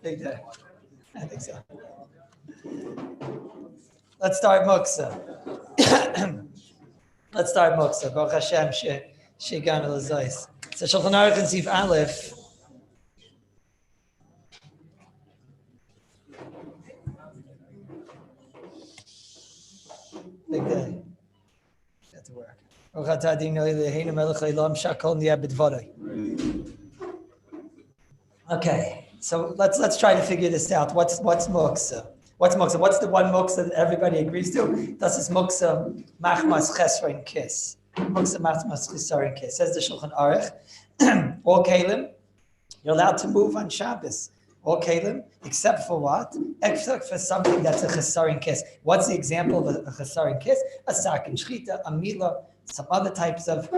Big day. I think so. Let's start Muksa. Baruch Hashem, Shegan Elazais. So Shulchan Aruch and Sif Aleph. Big day. Got to work. Okay, so let's try to figure this out. What's Muksa? What's Muksa? What's the one Muksa that everybody agrees to? Das ist Muksa Machmas Chesron Kiss. Muksa Machmas Chesron Kiss. Says the Shulchan Aruch. All Kalim, you're allowed to move on Shabbos. All Kalim, except for what? Except for something that's a Chesaron Kiss. What's the example of a Chesaron Kiss? A Sakin Shchita, a Mila, some other types of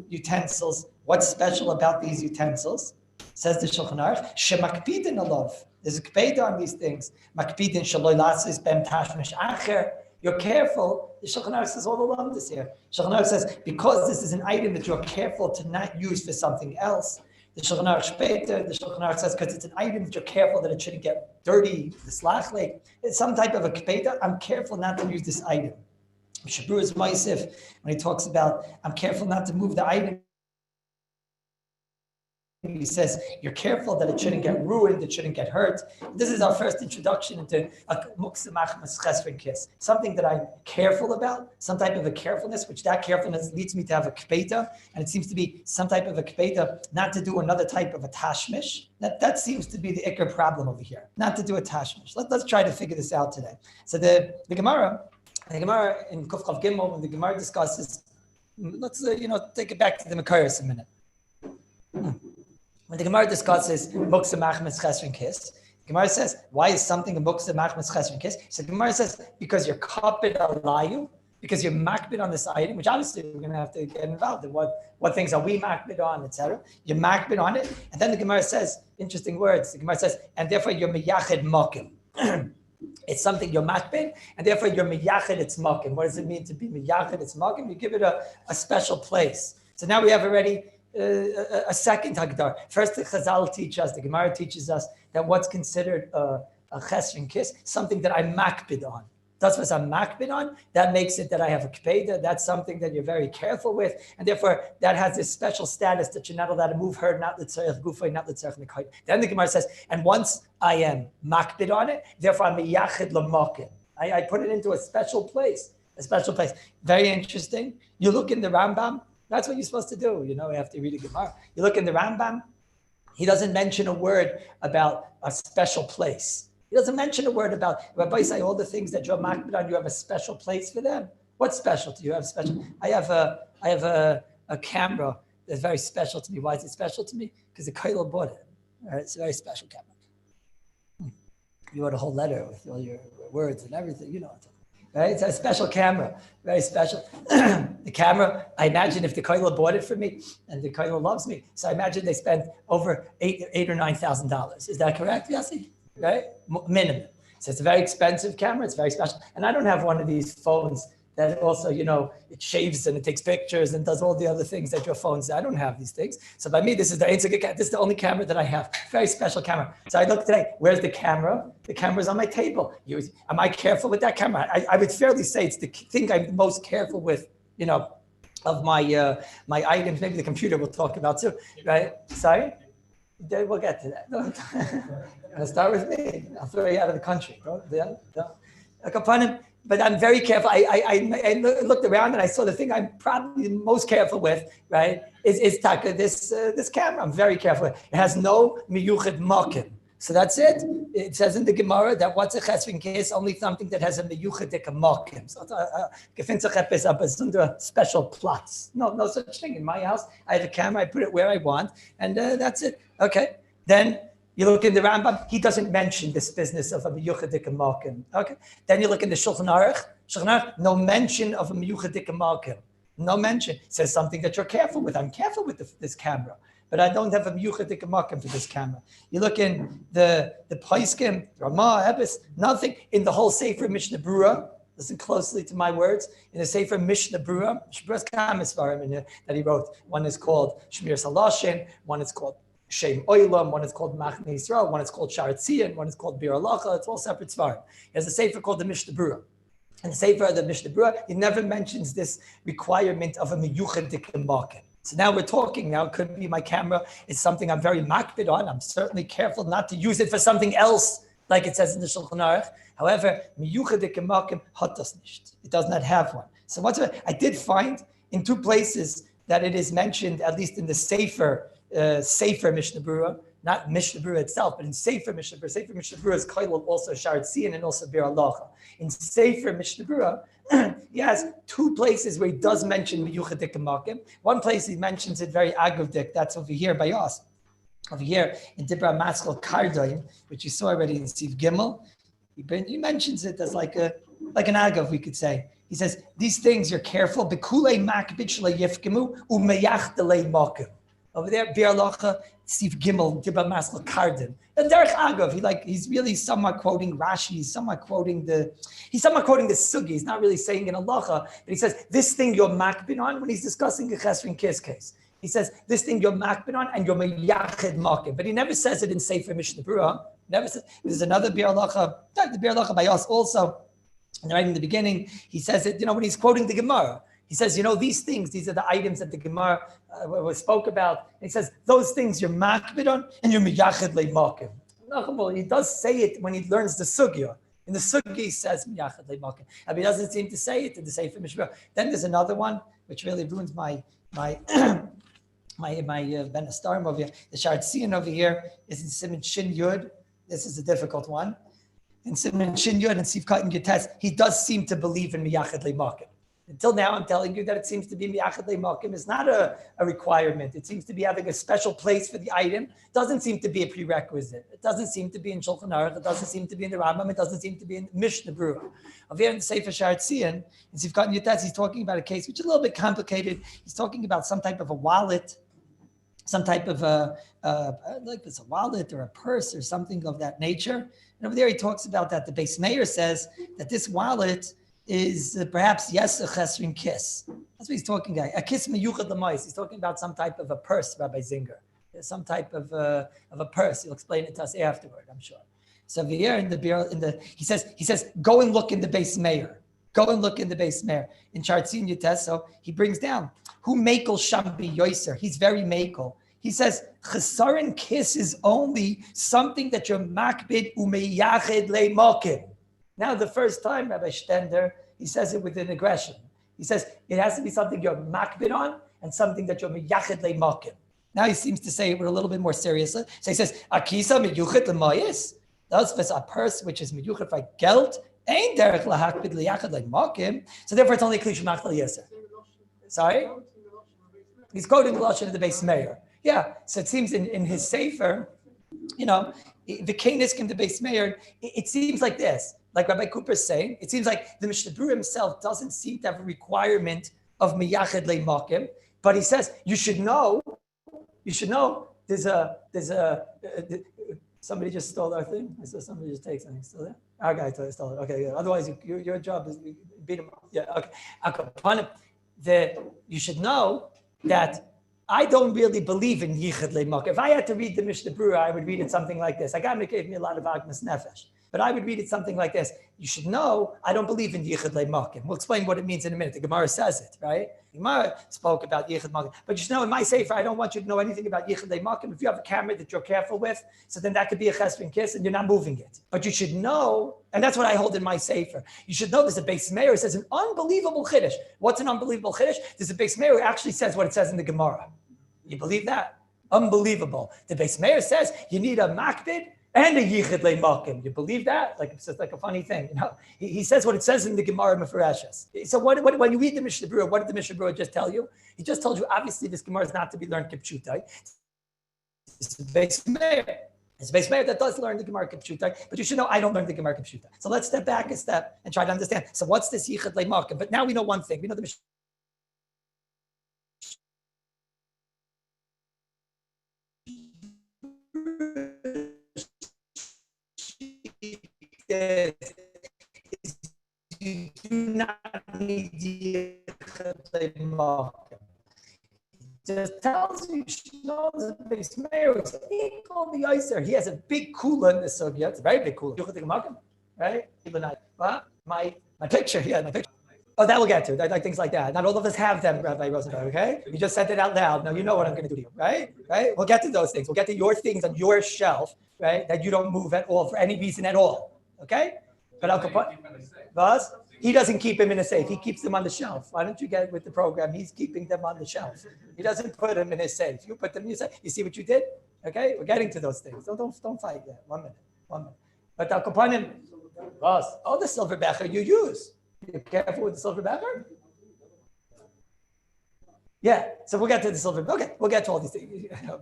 utensils. What's special about these utensils? Says the Shulchan Aruch, shemakpidin alav. There's a kpeda on these things. Makpidin shaloi lasis bem tashmish acher. You're careful. The Shulchan Aruch says all the lamdas here. Shulchan Aruch says because this is an item that you're careful to not use for something else. The Shulchan Aruch Shpeter, the Shulchan Aruch says because it's an item that you're careful that it shouldn't get dirty. The slachlek. It's some type of a kpeda. I'm careful not to use this item. Shabru is Maisif when he talks about I'm careful not to move the item. He says, you're careful that it shouldn't get ruined, it shouldn't get hurt. This is our first introduction into a Muksa Machmas Chesron Kiss. Something that I'm careful about, some type of a carefulness, which that carefulness leads me to have a kpeta, and it seems to be some type of a kpeta, not to do another type of a tashmish. That seems to be the ikar problem over here, not to do a tashmish. Let's try to figure this out today. So the Gemara in Kuf Chav Gimel, when the Gemara discusses, let's take it back to the Makayos a minute. When the Gemara discusses Muksa Machmas Chesron Kiss, the Gemara says, why is something a Muksa Machmas Chesron Kiss? So the Gemara says, because you're kapid alayu, because you're makbid on this item, which obviously we're going to have to get involved in. What things are we makbid on, etc. You're makbid on it. And then the Gemara says, interesting words, the Gemara says, and therefore you're miyachid makim. It's something you're makbid, and therefore you're miyachid its makim. What does it mean to be miyachid its makim? You give it a special place. So now we have already a second hagdar. First, the Chazal teach us, the Gemara teaches us that what's considered a chesron kiss, something that I'm makbid on. That's what I'm makbid on. That makes it that I have a kpeda. That's something that you're very careful with, and therefore that has this special status that you're not allowed to move her, not l'tzarech gufay, not l'tzarech nekayim. Then the Gemara says, and once I am makbid on it, therefore I'm a yachid l'makim. I put it into a special place. Very interesting. You look in the Rambam. That's what you're supposed to do, after you read a Gemara. You look in the Rambam, he doesn't mention a word about a special place. He doesn't mention a word about, Rabbi say all the things that you're makbid on, you have a special place for them. What's special to you? I have a camera that's very special to me. Why is it special to me? Because the Kallus bought it. Right? It's a very special camera. You wrote a whole letter with all your words and everything, Right? It's a special camera, very special. The camera, I imagine if the Kallus bought it for me, and the Kallus loves me, so I imagine they spent over $8,000 or $9,000. Is that correct, Yossi? Right? Minimum. So it's a very expensive camera. It's very special. And I don't have one of these phones that also, it shaves and it takes pictures and does all the other things that your phones do. I don't have these things. So by me, this is the only camera that I have. Very special camera. So I look today, where's the camera? The camera's on my table. Am I careful with that camera? I would fairly say it's the thing I'm most careful with, of my items. Maybe the computer we'll talk about too, right? Sorry? We'll get to that. Start with me. I'll throw you out of the country. But I'm very careful. I looked around and I saw the thing I'm probably most careful with, right, is Taka, this camera. I'm very careful with. It has no miyuchid makim. So that's it. It says in the Gemara that what's a chesron kiss? Only something that has a miyuchadik makim. So a special plots. No such thing. In my house, I have a camera. I put it where I want, and that's it. Okay. Then you look in the Rambam. He doesn't mention this business of a miyuchadik makim. Okay. Then you look in the Shulchan Aruch. No mention of a miyuchadik makim. No mention. It says something that you're careful with. I'm careful with this camera. But I don't have a miyuchadik makim for this camera. You look in the Paiskim, Ramah, Ebis, nothing in the whole Sefer Mishnah Brura. Listen closely to my words. In the Sefer Mishnah Brura, Shmiras Kamis Varim that he wrote. One is called Shmiras Haloshin. One is called Shem Oilam, one is called Machne Yisrael, one is called Sharat Tzion, one is called Bir Alacha. It's all separate svarim. He has a sefer called the Mishnah Berurah. And the sefer of the Mishnah Berurah, he never mentions this requirement of a miyuchadik makim. So now we're talking. Now it could be my camera is something I'm very makbid on. I'm certainly careful not to use it for something else, like it says in the Shulchan Aruch. However, miyuchadik makim hat das nicht. It does not have one. So I did find in two places that it is mentioned, at least in the Sefer Mishnah Berurah, not Mishnah Berurah itself, but in Sefer Mishnah Berurah. Sefer Mishnah Berurah is Kallus, also Sharat Tzion, and also Bir Alacha. In Sefer Mishnah Berurah, he has two places where he does mention Miyuchadik Makim. One place he mentions it very agavdik, that's over here by us. Over here in Dibra Maskal Kardaim, which you saw already in Siv Gimel. He mentions it as like an agav, we could say. He says, these things you're careful. Bekulei makbid shla yifkemu umeyach delei makim. Over there, Bir Alacha, Siv Gimel, Dibra Maskal Kardaim. And Derech Agav, he's really somewhat quoting Rashi, he's somewhat quoting the Sugi. He's not really saying in Halacha, but he says, this thing you're makbid on when he's discussing the Chesron Kiss case. He says, this thing you're makbid on and you're meyachid makim. But he never says it in Sefer Mishnah Berurah. Never says, there's another Bir Alacha, the Bir Alacha by us also. And right in the beginning, he says it, when he's quoting the Gemara. He says, these things, these are the items that the Gemara spoke about. And he says, those things you're makbid on and you're miyachid le'makim. He does say it when he learns the sugya. In the sugya, he says miyachid le'makim. But he doesn't seem to say it in the Sefer Mishnah. Then there's another one, which really ruins my Ben Astarim over here. The Sharat Tzion over here is in Siman Shin Yud. This is a difficult one. In Siman Shin Yud and Siv Kat and Gites, he does seem to believe in miyachid le'makim. Until now, I'm telling you that it seems to be miyachad le'makim is not a requirement. It seems to be having a special place for the item. It doesn't seem to be a prerequisite. It doesn't seem to be in Shulchan Aruch. It doesn't seem to be in the Rambam. It doesn't seem to be in Mishnah Berurah. Over here in the Sefer Sharat Tzion, in Sivkat and Yutetz, he's talking about a case which is a little bit complicated. He's talking about some type of a wallet, some type of like it's a wallet or a purse or something of that nature. And over there, he talks about that. The Beis Meir says that this wallet is perhaps, yes, a chesrin kiss. That's what he's talking about. A kiss meyuchad l'mayis. He's talking about some type of a purse, Rabbi Zinger. Some type of a purse. He'll explain it to us afterward, I'm sure. So here he says, go and look in the Beis Meir. Go and look in the Beis Meir. In Chartzin Yutes, so he brings down, who makel shambi yoiser. He's very makel. He says, chesarin kiss is only something that you're makbid umeyached le'makim. Now, the first time, Rabbi Stender, he says it with an aggression. He says it has to be something you're makbid on and something that you're miyachid le'makim. Now he seems to say it with a little bit more seriously. So he says, Akisa miyuchid le'mayis. That's a purse which is miyuchid for geld. Ain't derech lahakbid liyachid le'makim. So therefore, it's only klish machal yeser. Sorry? He's quoting the Lashon of the Beis Meir. Yeah, so it seems in his sefer, the Kanis came to Beis Meir, it seems like this. Like Rabbi Cooper is saying, it seems like the Mishnah Berurah himself doesn't seem to have a requirement of miyachid le'makim, but he says you should know. There's a somebody just stole our thing. I saw somebody just take something. Still there? Our guy stole it. Okay, yeah. Otherwise, your job is beat him up. Yeah, okay. You should know that I don't really believe in yichud le'makim. If I had to read the Mishnah Berurah, I would read it something like this. Agam gave me a lot of agmas nefesh. But I would read it something like this. You should know, I don't believe in yichud le'makim. We'll explain what it means in a minute. The Gemara says it, right? The Gemara spoke about yichud makim. But you should know, in my sefer, I don't want you to know anything about yichud le'makim. If you have a camera that you're careful with, so then that could be a chesron kiss and you're not moving it. But you should know, and that's what I hold in my sefer. You should know there's a Beis Meir. It says an unbelievable chiddush. What's an unbelievable chiddush? There's a Beis Meir who actually says what it says in the Gemara. You believe that? Unbelievable. The Beis Meir says you need a makbid and a yichud le'makim. You believe that? Like it's just like a funny thing. He says what it says in the Gemara Mefarashes. So when you read the Mishnah Berurah, what did the Mishnah Berurah just tell you? He just told you obviously this Gemara is not to be learned kipshutai. It's the Beis Meir. It's the Beis Meir that does learn the Gemara kipshutai, but you should know I don't learn the Gemara kipshutai. So let's step back a step and try to understand. So what's this yichud le'makim? But now we know one thing. We know the Mishnah. You do not need yichud le'makim. just tells you the base mayor is equal the Iser. He has a big kula in the Sugya. It's a very big kula. Right? My picture, my picture. Oh, that we'll get to. Like things like that. Not all of us have them, Rabbi Rosenberg, okay? You just said it out loud. Now you know what I'm going to do to you, right? Right? We'll get to those things. We'll get to your things on your shelf, right? That you don't move at all for any reason at all, okay? But Al Capone, he doesn't keep him in a safe. He keeps them on the shelf. Why don't you get with the program? He's keeping them on the shelf. He doesn't put them in his safe. You put them in your safe. You see what you did? Okay? We're getting to those things. Don't fight that. 1 minute. But Al Capone, the silver becher you use. You're careful with the silver becher? Yeah, so we'll get to the silver. Okay, we'll get to all these things.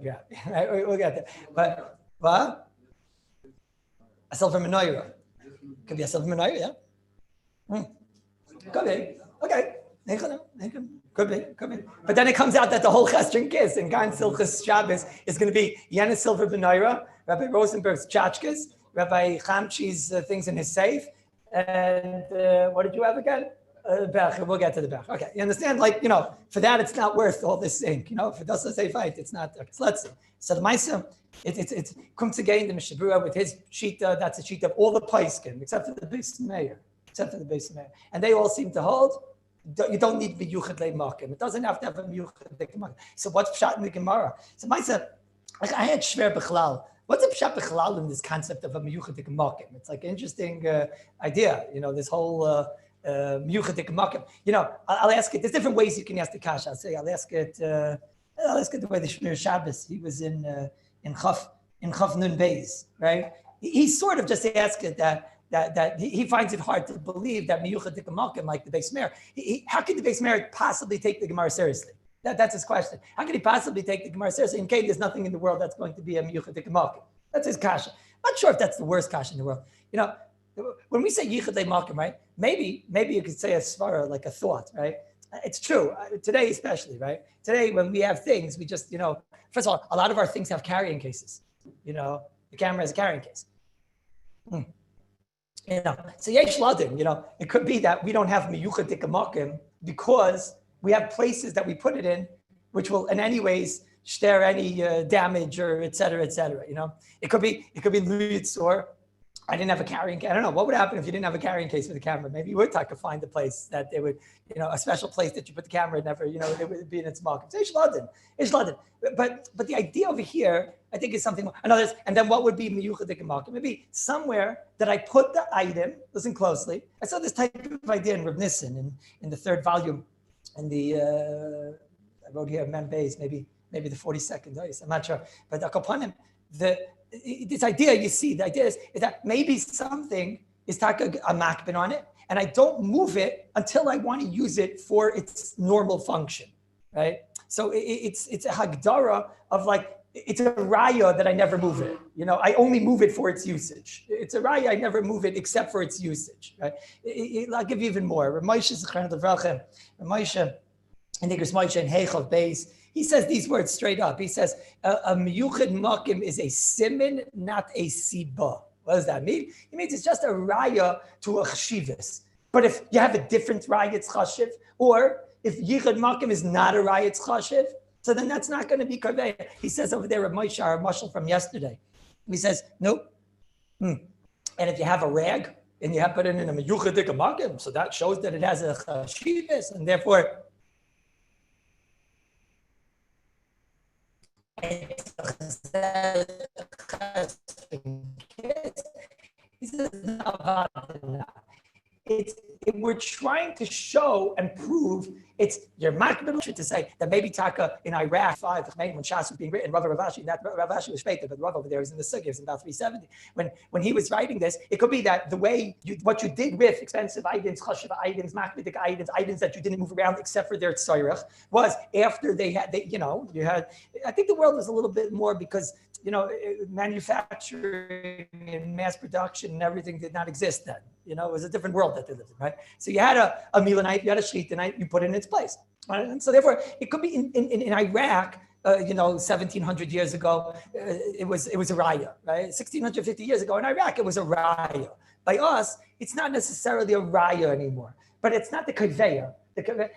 Yeah, we'll get there. But what? A silver menorah. Could be a silver menorah, yeah. Could be. Okay. Could be. But then it comes out that the whole Chestron Kiss and Gan Silchus Shabbos is going to be Yenna silver menorah, Rabbi Rosenberg's tchotchkes, Rabbi Chamchi's things in his safe. And what did you have again? Bech. We'll get to the Bech. Okay, you understand? For that, it's not worth all this ink. If it doesn't say fight, it's not. Okay, so let's see. So the Maisa, it comes again the Mishabura with his shita. That's a shita of all the Paiskim, except for the base mayor. And they all seem to hold. You don't need miyuchad le'makim. It doesn't have to have a miyuchad le'makim. So what's pshat in the Gemara? So Maisa, I had shver b'chlal. What's a pshat b'chalal in this concept of a miyuchadik makim? It's like an interesting idea, this whole miyuchadik makim. I'll ask it. There's different ways you can ask the kasha. I'll ask it the way the Shmir Shabbos. He was in Chaf Nun Beis, right? He sort of just asked it that he finds it hard to believe that miyuchadik makim, like the Beis Meir. How could the Beis Meir possibly take the Gemara seriously? That's his question. How can he possibly take the Gemara seriously? In case there's nothing in the world that's going to be a miyuchadik makim. That's his kasha. I'm not sure if that's the worst kasha in the world. When we say yichud le'makim, right? Maybe you could say a svara, like a thought, right? It's true today, especially, right? Today, when we have things, we just, first of all, a lot of our things have carrying cases. The camera has a carrying case. So yesh ladin, it could be that we don't have miyuchadik makim because we have places that we put it in, which will in any ways share any damage or et cetera, et cetera. It could be luitz, or I didn't have a carrying case. I don't know what would happen if you didn't have a carrying case for the camera. Maybe you would have to find a place that they would, a special place that you put the camera in, never, it would be in its market. So ish ladin. But the idea over here, I think, is something more. And then what would be miyuchadik market? Maybe somewhere that I put the item. Listen closely. I saw this type of idea in Reb Nissen in the 3rd volume. And I wrote here Mem Beis, maybe the 42nd days, I'm not sure. But upon him, this idea, the idea is that maybe something is taka a makbin on it, and I don't move it until I want to use it for its normal function, right? So it's a hagdara of it's a raya that I never move it. I only move it for its usage. It's a raya, I never move it except for its usage, right? I'll give you even more. Moshe in Igros Moshe and Heichav Beis, he says these words straight up. He says, a miyuchad makim is a siman, not a siba. What does that mean? It means it's just a raya to a chshivas. But if you have a different raya, it's chashiv, or if yichud makim is not a raya, it's chashiv, so then that's not going to be kaveya. He says over there, Moshe, our mashal from yesterday, he says, nope. And if you have a rag, and you have put it in a miyuchadik makim, so that shows that it has a chashivas, and therefore, he says, we're trying to show and prove it's your makbid to say that maybe Taka in Iraq 5 when Shas was being written, Rav Ravashi, that Ravashi was Shpeta, but Rav over there is in the Sugya, in about 370. When he was writing this, it could be that the way what you did with expensive items, chashiv items, makbidik items that you didn't move around except for their tzairach, was after you had. I think the world was a little bit more because manufacturing and mass production and everything did not exist then. It was a different world that they lived in, right? So you had a Milanite, you had a Shlitanite, you put it in its place. Right? And so therefore, it could be in Iraq, 1700 years ago, it was a raya, right? 1650 years ago in Iraq, it was a raya. By us, it's not necessarily a raya anymore, but it's not the kaveya.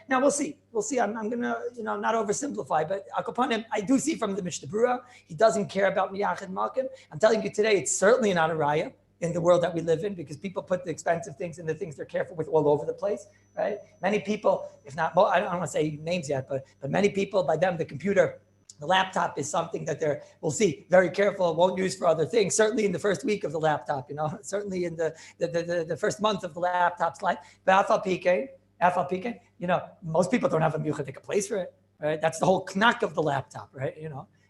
Now we'll see. I'm gonna, not oversimplify, but Akopanim, I do see from the Mishnah Berurah, he doesn't care about Miyachid Malkim. I'm telling you today, it's certainly not a raya in the world that we live in, because people put the expensive things and the things they're careful with all over the place, right? Many people, if not, I don't want to say names yet, but many people, by them, the computer, the laptop is something that we'll see, very careful, won't use for other things. Certainly in the first week of the laptop, certainly in the first month of the laptop's life. But FLPK, most people don't have a miyuchadik place for it, right? That's the whole knack of the laptop, right?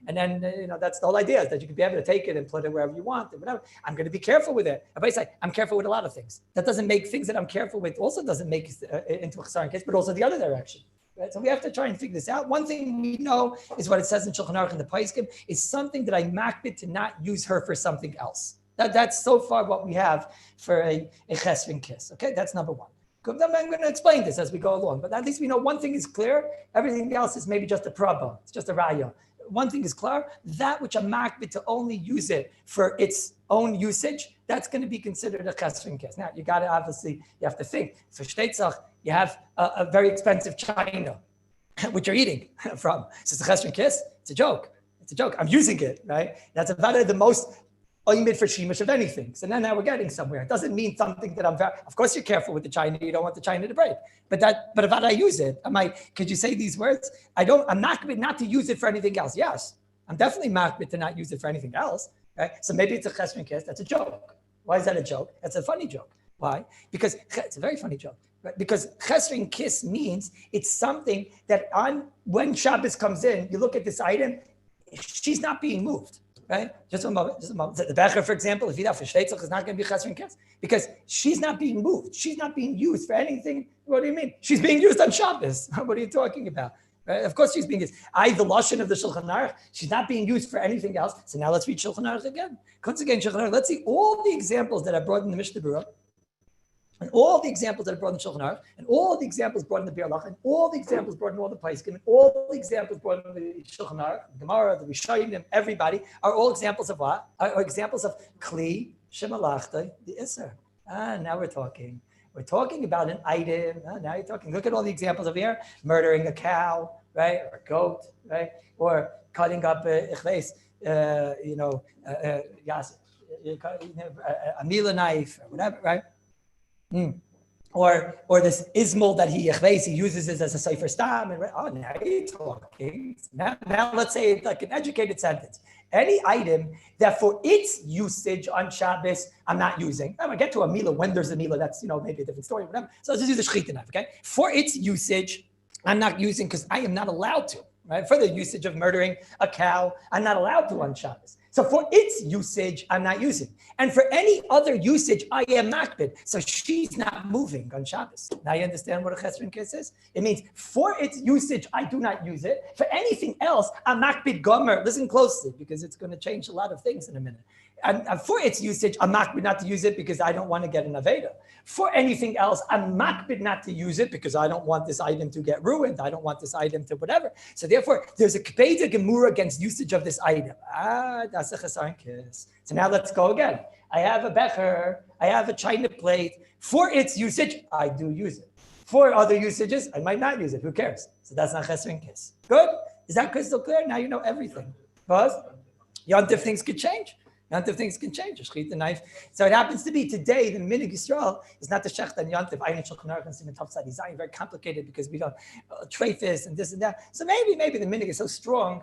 And then, that's the whole idea, is that you can be able to take it and put it wherever you want and whatever. I'm going to be careful with it. Everybody say, I'm careful with a lot of things. That doesn't make things that I'm careful with, also doesn't make it into a chesaron case, but also the other direction. Right? So we have to try and figure this out. One thing we know is what it says in Shulchan Aruch and the Paiskim is something that I makbid to not use her for something else. That's so far what we have for a chesron kiss. Okay, that's number one. I'm going to explain this as we go along, but at least we know one thing is clear. Everything else is maybe just a praba. It's just a raya. One thing is clear, that which I'm makbid to only use it for its own usage, that's going to be considered a chesron kiss. Now, you have to think. For shteitzach, you have a very expensive china, which you're eating from. So it's a chesron kiss. It's a joke. I'm using it, right? That's about the most oimid for shemesh of anything. So now we're getting somewhere. It doesn't mean something that of course you're careful with the china. You don't want the china to break. But if I use it, could you say these words? I'm not to use it for anything else. Yes, I'm definitely makbid to not use it for anything else. Right? So maybe it's a chesron kiss. That's a joke. Why is that a joke? That's a funny joke. Why? Because it's a very funny joke. Right? Because chesron kiss means it's something that when Shabbos comes in, you look at this item, she's not being moved. Right? Just a moment. The becher, for example, if you have for shleitzach, is not going to be chesron kiss because she's not being moved. She's not being used for anything. What do you mean? She's being used on Shabbos. What are you talking about? Right? Of course she's being used. The lashon of the Shulchan Aruch, she's not being used for anything else. So now let's read Shulchan Aruch again. Once again, Shulchan Aruch. Let's see all the examples that I brought in the Mishnah Berurah, and all the examples that I brought in the Shulchan Aruch, and all the examples brought in the Biur Halacha, and all the examples brought in all the Paiskim, and all the examples brought in the Shulchan Aruch, the Gemara, the Rishonim, everybody, are all examples of what? Are examples of Kli, Shemalachta, the Isser. Now we're talking. We're talking about an item. Now you're talking. Look at all the examples over here. Murdering a cow, right? Or a goat, right? Or cutting up a mila knife, or whatever, right? Or this ismol that he uses it as a sefer stam. And now you're talking. Now let's say it's like an educated sentence. Any item that for its usage on Shabbos, I'm not using. I'm going to get to a mila when there's a mila. That's, maybe a different story, whatever. So let's just use a shechita knife, okay? For its usage, I'm not using because I am not allowed to, right? For the usage of murdering a cow, I'm not allowed to on Shabbos. So for its usage, I'm not using. And for any other usage, I am makbid. So she's not moving on Shabbos. Now you understand what a chesron kiss is? It means for its usage, I do not use it. For anything else, I'm makbid gomer. Listen closely, because it's going to change a lot of things in a minute. And for its usage, I'm makbid not to use it because I don't want to get an aveda. For anything else, I'm makbid not to use it because I don't want this item to get ruined. I don't want this item to whatever. So therefore, there's a k'peda gemura against usage of this item. That's a chesaron kiss. So now let's go again. I have a becher. I have a china plate. For its usage, I do use it. For other usages, I might not use it. Who cares? So that's not chesaron kiss. Good? Is that crystal clear? Now you know everything. Because yontif things could change. Yontif things can change. The knife. So it happens to be today, the minig Yisrael is not the shecht and Yontif. I ain't Shulchan Aruch and Siman Tov Tzadi Zayin, very complicated because we don't treifis and this and that. So maybe the minig is so strong.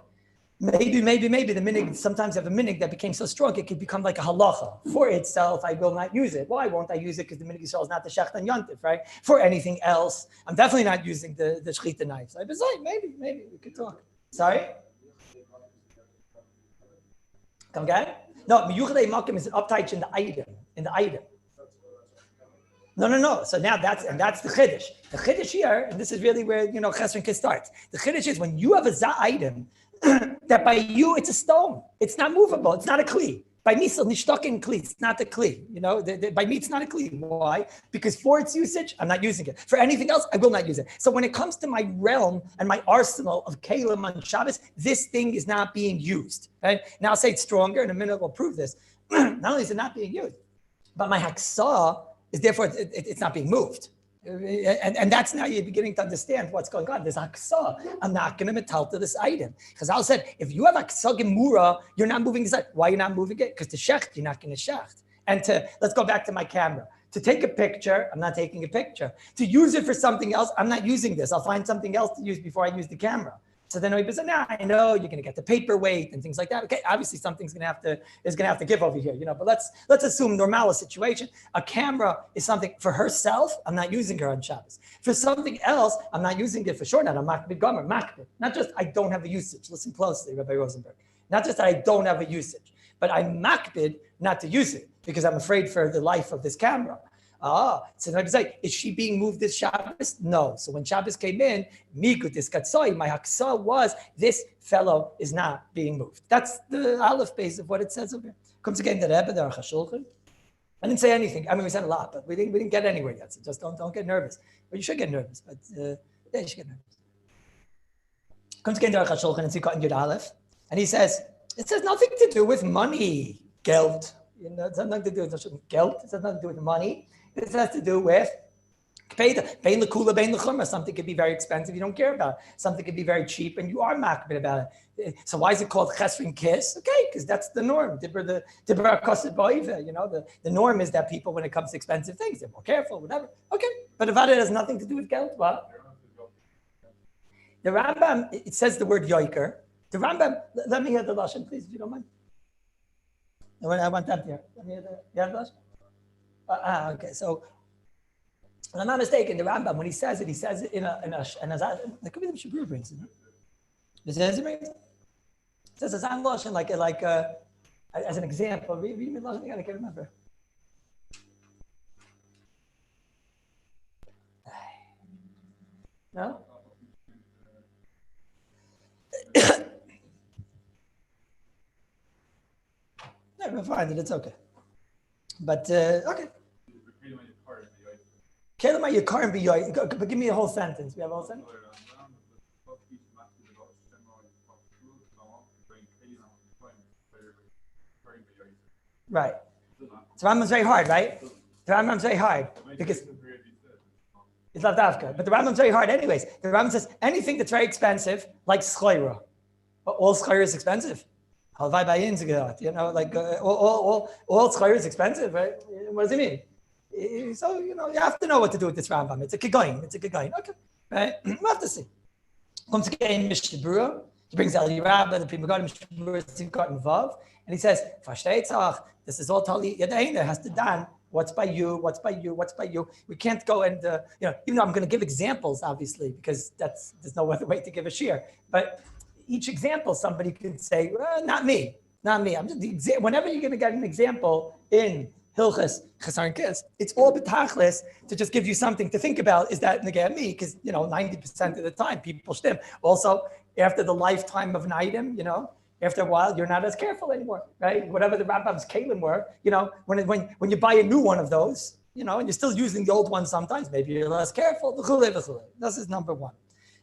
Maybe the minig, sometimes you have a minig that became so strong, it could become like a halacha. For itself, I will not use it. Why won't I use it? Because the minig Yisrael is not the shecht and Yontif, right? For anything else, I'm definitely not using the shechita knife. So I was like, maybe we could talk. Sorry? Come again? No, miyuchadei makim is an uptight in the item. No. So now that's the chiddush. The chiddush here, and this is really where chesron kiss starts. The chiddush is when you have a za item that by you it's a stone. It's not movable. It's not a kli. By me, so nishtakin kli. It's not a kli. By me, it's not a kli. Why? Because for its usage, I'm not using it. For anything else, I will not use it. So when it comes to my realm and my arsenal of kalim on Shabbos, this thing is not being used. Right? Now I'll say it's stronger. In a minute, we'll prove this. Not only is it not being used, but my haksah is therefore it's not being moved. And that's now you're beginning to understand what's going on. There's aksa. I'm not going to metal to this item. Because Al said, if you have aksa gemura, you're not moving this item. Why are you not moving it? Because to shecht, you're not going to shecht. And let's go back to my camera. To take a picture, I'm not taking a picture. To use it for something else, I'm not using this. I'll find something else to use before I use the camera. So then we said, "Now I know you're going to get the paperweight and things like that." Okay, obviously something's going to have to give over here, But let's assume normal situation. A camera is something for herself. I'm not using her on Shabbos. For something else, I'm not using it for sure. Not a makbid gomer, makbid. Not just I don't have a usage. Listen closely, Rabbi Rosenberg. Not just that I don't have a usage, but I'm makbid not to use it because I'm afraid for the life of this camera. So Rabbi say, is she being moved this Shabbos? No. So when Shabbos came in, Mikut is Katsoi, my Haksa was, this fellow is not being moved. That's the Aleph base of what it says over here. Comes again the Rebbe, the Aruch HaShulchan. I didn't say anything. I mean, we said a lot, but we didn't get anywhere yet. So just don't get nervous. Well, you should get nervous, but yeah, you should get nervous. Comes again the Aruch HaShulchan and Tzikot and Yud Aleph. And he says, it has nothing to do with money, geld. It has nothing to do with geld. It has nothing to do with money. This has to do with bein lekula, bein lechumra. Something could be very expensive, you don't care about it. Something could be very cheap, and you are makbid about it. So why is it called chesrin kiss? Okay, because that's the norm. The norm is that people, when it comes to expensive things, they're more careful, whatever. Okay, but if that has nothing to do with geld, what? The Rambam, it says the word yoiker. The Rambam, let me hear the lashon, please, if you don't mind. I want that here. Let me hear the lashon. Okay, so if I'm not mistaken, the Rambam, when he says it in a there could be the Shabur brings it. Does it bring it? It says a Zan Lashon like as an example. Read me Lashon again, I can't remember. No? Never find it, it's okay. But, okay. Kelema Yakar and Biyoy. But give me a whole sentence. We have a whole sentence? Right. So Rambam's very hard, right? The Rambam's very hard because it's not Dafka. But the Rambam's very hard anyways. The Rambam says anything that's very expensive, like schleira. All schleira is expensive. Like all schleira is expensive, right? What does it mean? So, you have to know what to do with this Rambam. It's a Kegoin. Okay. Right? We'll have to see. Comes again, Mishnah Berurah. He brings Eli Rabbi, the Prima God, Mishnah Berurah, got involved. And he says, this is all totally Yadaina, has to done. What's by you? We can't go and, even though I'm going to give examples, obviously, because there's no other way to give a shear. But each example, somebody could say, well, not me. I'm just whenever you're going to get an example in Hilchas Chesar Kiss, it's all betachlis to just give you something to think about. Is that negay me? Because 90% of the time people stim. Also, after the lifetime of an item, after a while you're not as careful anymore, right? Whatever the Rambam's kalim were, when you buy a new one of those, and you're still using the old one sometimes, maybe you're less careful. This is number one.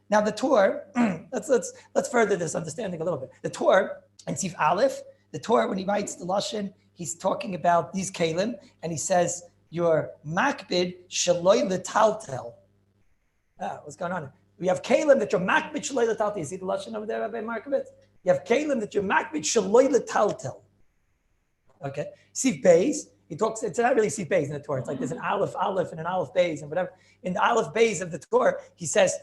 Now the Torah, let's further this understanding a little bit. The Torah and Sif Aleph, the Torah when he writes the lashon, he's talking about these kalim, and he says, "Your makbid shaloi letaltel." What's going on? We have kalim that you're makbid shaloi letaltel. You see the lashon over there, Rabbi Markovitz? You have kalim that you're makbid shaloi letaltel. Okay. Sif Beis, he talks. It's not really Sif Beis in the Torah. It's like there's an aleph and an aleph Beis and whatever. In the aleph Beis of the Torah, he says,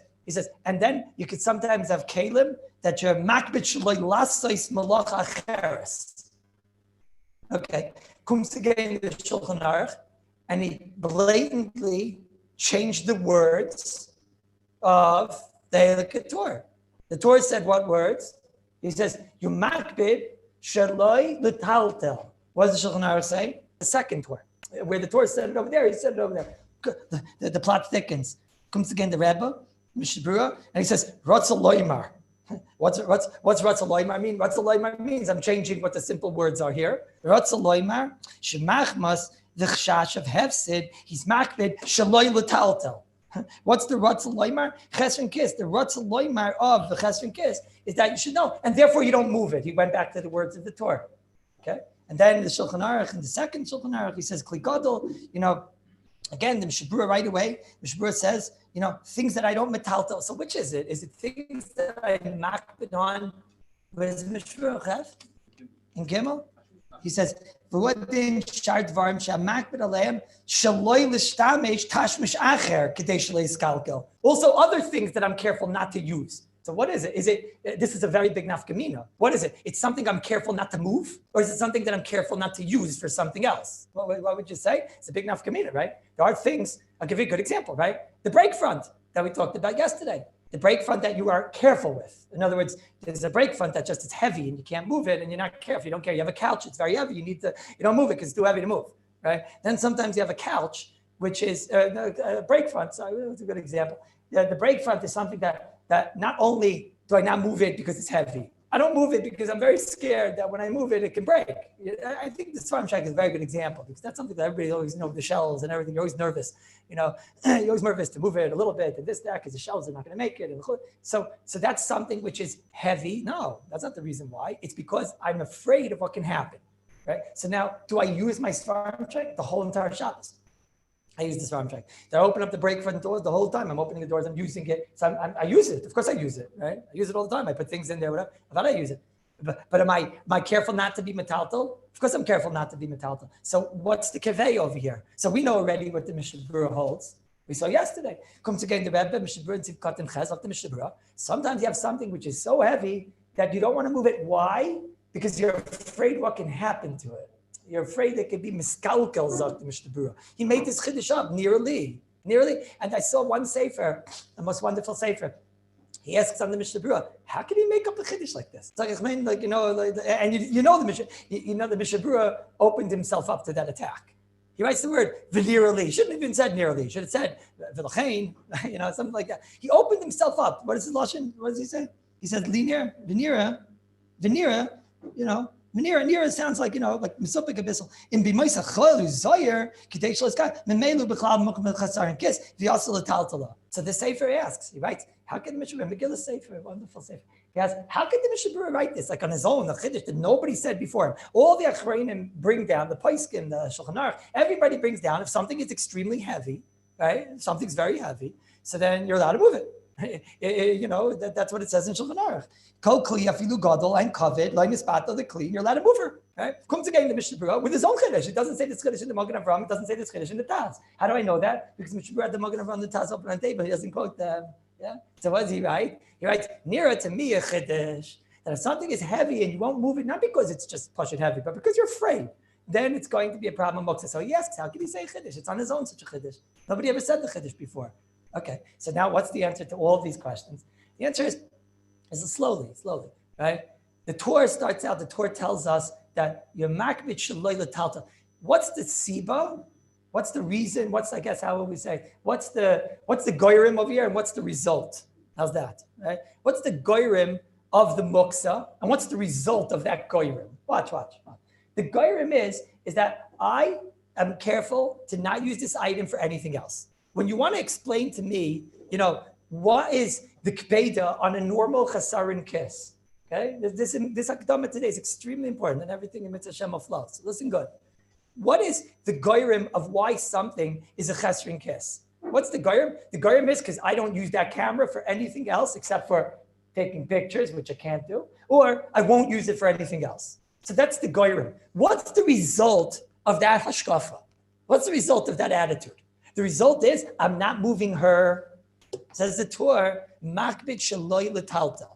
and then you could sometimes have kalim that you're makbid shaloi lasois malach acheres. Okay, comes again the Shulchan Aruch, and he blatantly changed the words of the Halakha Torah. The Torah said what words? He says, "You makbid shaloi letaltel." What does the Shulchan Aruch say? The second Torah, where the Torah said it over there. He said it over there. The plot thickens. Comes again the Rebbe, Mishnah Berurah, and he says, "Ratzal loymar." What's Ratzal loymar mean? Ratzal loymar means I'm changing what the simple words are here. Ratzal loymar shemachmas v'chshash of hefsid. He's makbid shaloi letaltel. What's the Ratzal loymar? Chesron kiss. The Ratzal loymar of the Chesron kiss is that you should know, and therefore you don't move it. He went back to the words of the Torah. Okay, and then the Shulchan Aruch, in the second Shulchan Aruch, he says Kli Gadol. Again, the Mishabura right away, Mishabura says, things that I don't metaltel. So which is it? Is it things that I makbid on? Where does Mishabura have? In Gimel? He says, "V'wadin shar dvarim she'amakbid aleim shaloi l'shtamesh tashmish acher k'dei shalei iskalkel." Also, other things that I'm careful not to use. So what is it? This is a very big nafkamina. What is it? It's something I'm careful not to move, or is it something that I'm careful not to use for something else? What would you say? It's a big nafkamina, right? There are things. I'll give you a good example, right? The brake front that we talked about yesterday. The brake front that you are careful with. In other words, there's a brake front that just is heavy and you can't move it and you're not careful. You don't care. You have a couch, it's very heavy. You don't move it because it's too heavy to move, right? Then sometimes you have a couch, which is a brake front. So that's a good example. The brake front is something that not only do I not move it because it's heavy, I don't move it because I'm very scared that when I move it, it can break. I think the Svarim Shack is a very good example because that's something that everybody always knows, the shells and everything. You're always nervous, you're always nervous to move it a little bit and that because the shells are not going to make it. And so that's something which is heavy. No, that's not the reason why. It's because I'm afraid of what can happen, right? So now, do I use my Svarim Shack the whole entire Shabbos? I use the Svarim Shack. I open up the brake front doors the whole time. I'm opening the doors. I'm using it. So I use it. Of course, I use it. Right? I use it all the time. I put things in there. Whatever. I thought I use it. But am I careful not to be metaltal? Of course, I'm careful not to be metaltal. So what's the kaveh over here? So we know already what the Mishabura holds. We saw yesterday. Comes again the Rebbe Mishabura and Tzivkat and Ches of the Mishabura. Sometimes you have something which is so heavy that you don't want to move it. Why? Because you're afraid what can happen to it. You're afraid it could be miskalkel, zok the Mishabura. He made this chiddush up nearly. And I saw one sefer, the most wonderful sefer. He asks on the Mishabura, how can he make up a chiddush like this? It's like, and the Mishabura opened himself up to that attack. He writes the word v'nirali. Shouldn't have even said nearly. Should have said v'lachein, something like that. He opened himself up. What is his lashon? What does he say? He said linear, venira, Nira sounds like, like Mesopik Abyssal. In Bimoisa Cholu Zoyer, Kadesh Leska, Memelu Beklab Mukman Chasar and Kiss, Vyasal Taltala. So the Sefer asks, he writes, how can the Mishabura, Megillah Sefer, wonderful Sefer. He asks, how can the Mishabura write this like on his own, the Chiddush that nobody said before him? All the Achrayim bring down, the Paiskim, the Shulchan Aruch, everybody brings down, if something is extremely heavy, right? Something's very heavy, so then you're allowed to move it. That's what it says in Shulchan Aruch. Kol kli afilu gadol and kaved lo mispato the kli. You're allowed to move her. Right? Comes again the Mishabura with his own chiddush. It doesn't say this chiddush in the Magen Avraham. It doesn't say this chiddush in the Taz. How do I know that? Because Mishabura had the Magen Avraham the Taz open on the table. He doesn't quote them. Yeah. So what does he write? He writes nearer to me a chiddush that if something is heavy and you won't move it, not because it's just push it heavy, but because you're afraid, then it's going to be a problem. So he asks, how can he say chiddush? It's on his own such a chiddush. Nobody ever said the chiddush before. Okay, so now what's the answer to all of these questions? The answer is slowly, right? The Torah starts out, the Torah tells us that you're makbid shaloi l'talta. What's the siba? What's the reason? How would we say? What's the goyrim over here and what's the result? How's that, right? What's the goyrim of the muksa and what's the result of that goyrim? Watch. The goyrim is that I am careful to not use this item for anything else. When you want to explain to me, what is the kpeda on a normal chasarin kiss? Okay, this akdama today is extremely important, and everything in Mitzvah Shema flows. So listen good. What is the goyrim of why something is a chasarin kiss? What's the goyrim? The goyrim is because I don't use that camera for anything else except for taking pictures, which I can't do, or I won't use it for anything else. So that's the goyrim. What's the result of that hashkafa? What's the result of that attitude? The result is I'm not moving her, says the Torah, makbid shaloi l'talta.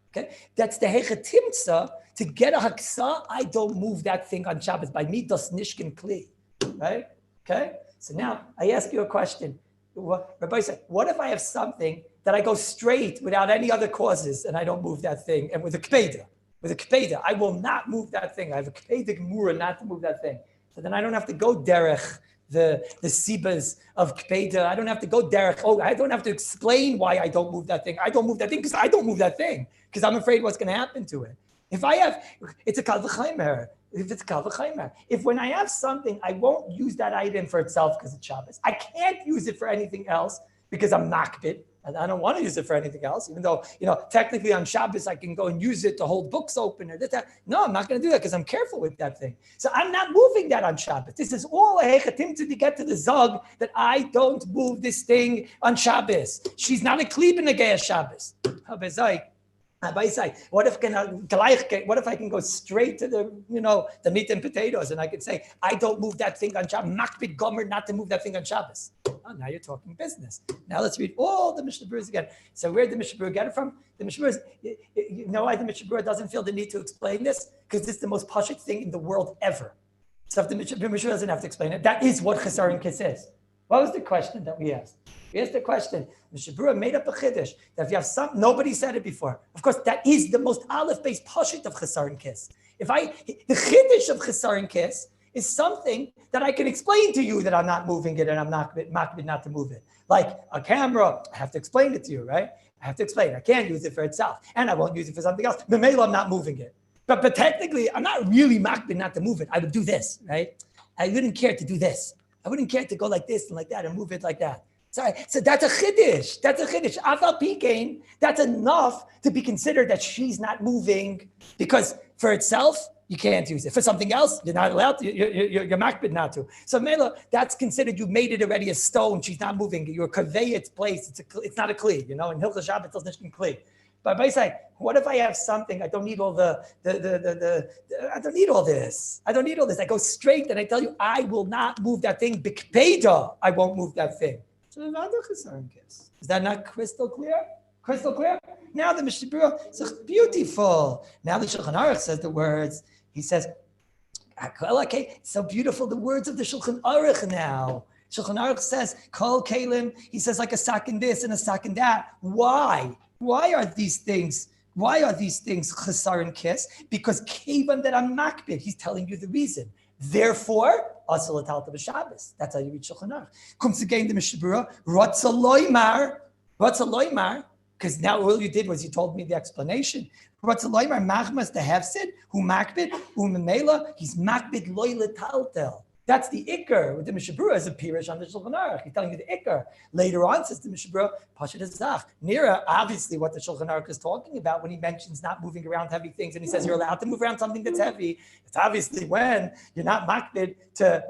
Okay, that's the hechatimtza to get a haksa. I don't move that thing on Shabbos by midas nishkin kli, right? Okay, so now I ask you a question. Rabbi said, what if I have something that I go straight without any other causes and I don't move that thing? And with a kpeda, I will not move that thing. I have a kpeda gemura not to move that thing. So then I don't have to go derech the sibas of kpeda. I don't have to go derech. I don't have to explain why I don't move that thing. I don't move that thing because I don't move that thing because I'm afraid what's going to happen to it. It's a kal v'chaymer. If it's kal v'chaymer. If when I have something, I won't use that item for itself because it's Shabbos. I can't use it for anything else because I'm makbid. And I don't want to use it for anything else, even though, technically on Shabbos, I can go and use it to hold books open or that. No, I'm not going to do that because I'm careful with that thing. So I'm not moving that on Shabbos. This is all a hechatim to get to the zog that I don't move this thing on Shabbos. She's not a klib in the Gaya Shabbos. What if I can go straight to the meat and potatoes, and I could say, I don't move that thing on Shabbos. Makbid gomer not to move that thing on Shabbos. Oh, now you're talking business. Now let's read all the Mishnah Berurahs again. So where did the Mishnah Berurah get it from? The Mishnah Berurah, you know why the Mishnah Berurah doesn't feel the need to explain this? Because this is the most pashut thing in the world ever. So if the Mishnah Berurah doesn't have to explain it, that is what Chesar and Kiss is. What was the question that we asked? We asked the question. Mishnah Berurah made up a chiddush that if you have nobody said it before. Of course, that is the most aleph-based pashut of Chesar and Kiss. The chiddush of Chesar and Kiss is something that I can explain to you that I'm not moving it and I'm not to move it. Like a camera, I have to explain it to you, right? I have to explain. I can't use it for itself, and I won't use it for something else. Memela, I'm not moving it. But technically, I'm not really makbid not to move it. I would do this, right? I wouldn't care to do this. I wouldn't care to go like this and like that and move it like that. So that's a chiddush. Afal pikein, that's enough to be considered that she's not moving, because for itself, you can't use it. For something else, you're not allowed to. You're makbid not to. So Mela, that's considered you made it already a stone. She's not moving. You're convey its place. It's not a kli. In Hilchos Shabbat, it doesn't kli. But by saying, what if I have something? I don't need all I don't need all this. I go straight and I tell you, I will not move that thing. Bikpeda, I won't move that thing. So is that not crystal clear? Crystal clear? Now the Mishnah Berurah is beautiful. Now the Shulchan Aruch says the words. He says, okay, so beautiful, the words of the Shulchan Aruch now. Shulchan Aruch says, Kol Kalim, he says like a sack in this and a sack in that. Why? Why are these things Chesar and Kiss? Because Kevan that I'm makbid, he's telling you the reason. Therefore, Asal Atalta b'Shabbos. That's how you read Shulchan Aruch. Comes again the Mishnah Berurah, Ratza Loymar, because now all you did was you told me the explanation. Ratza Loymar, Machmas the Hefsid, who makbid, Memela, he's makbid loy letaltel. That's the ikar. With the Mishnah Berurah is a pirish on the Shulchan Aruch. He's telling you the ikar. Later on, says the Mishnah Berurah, Pashat Zach. Nira, obviously, what the Shulchan Aruch is talking about when he mentions not moving around heavy things, and he says you're allowed to move around something that's heavy. It's obviously when you're not makbid to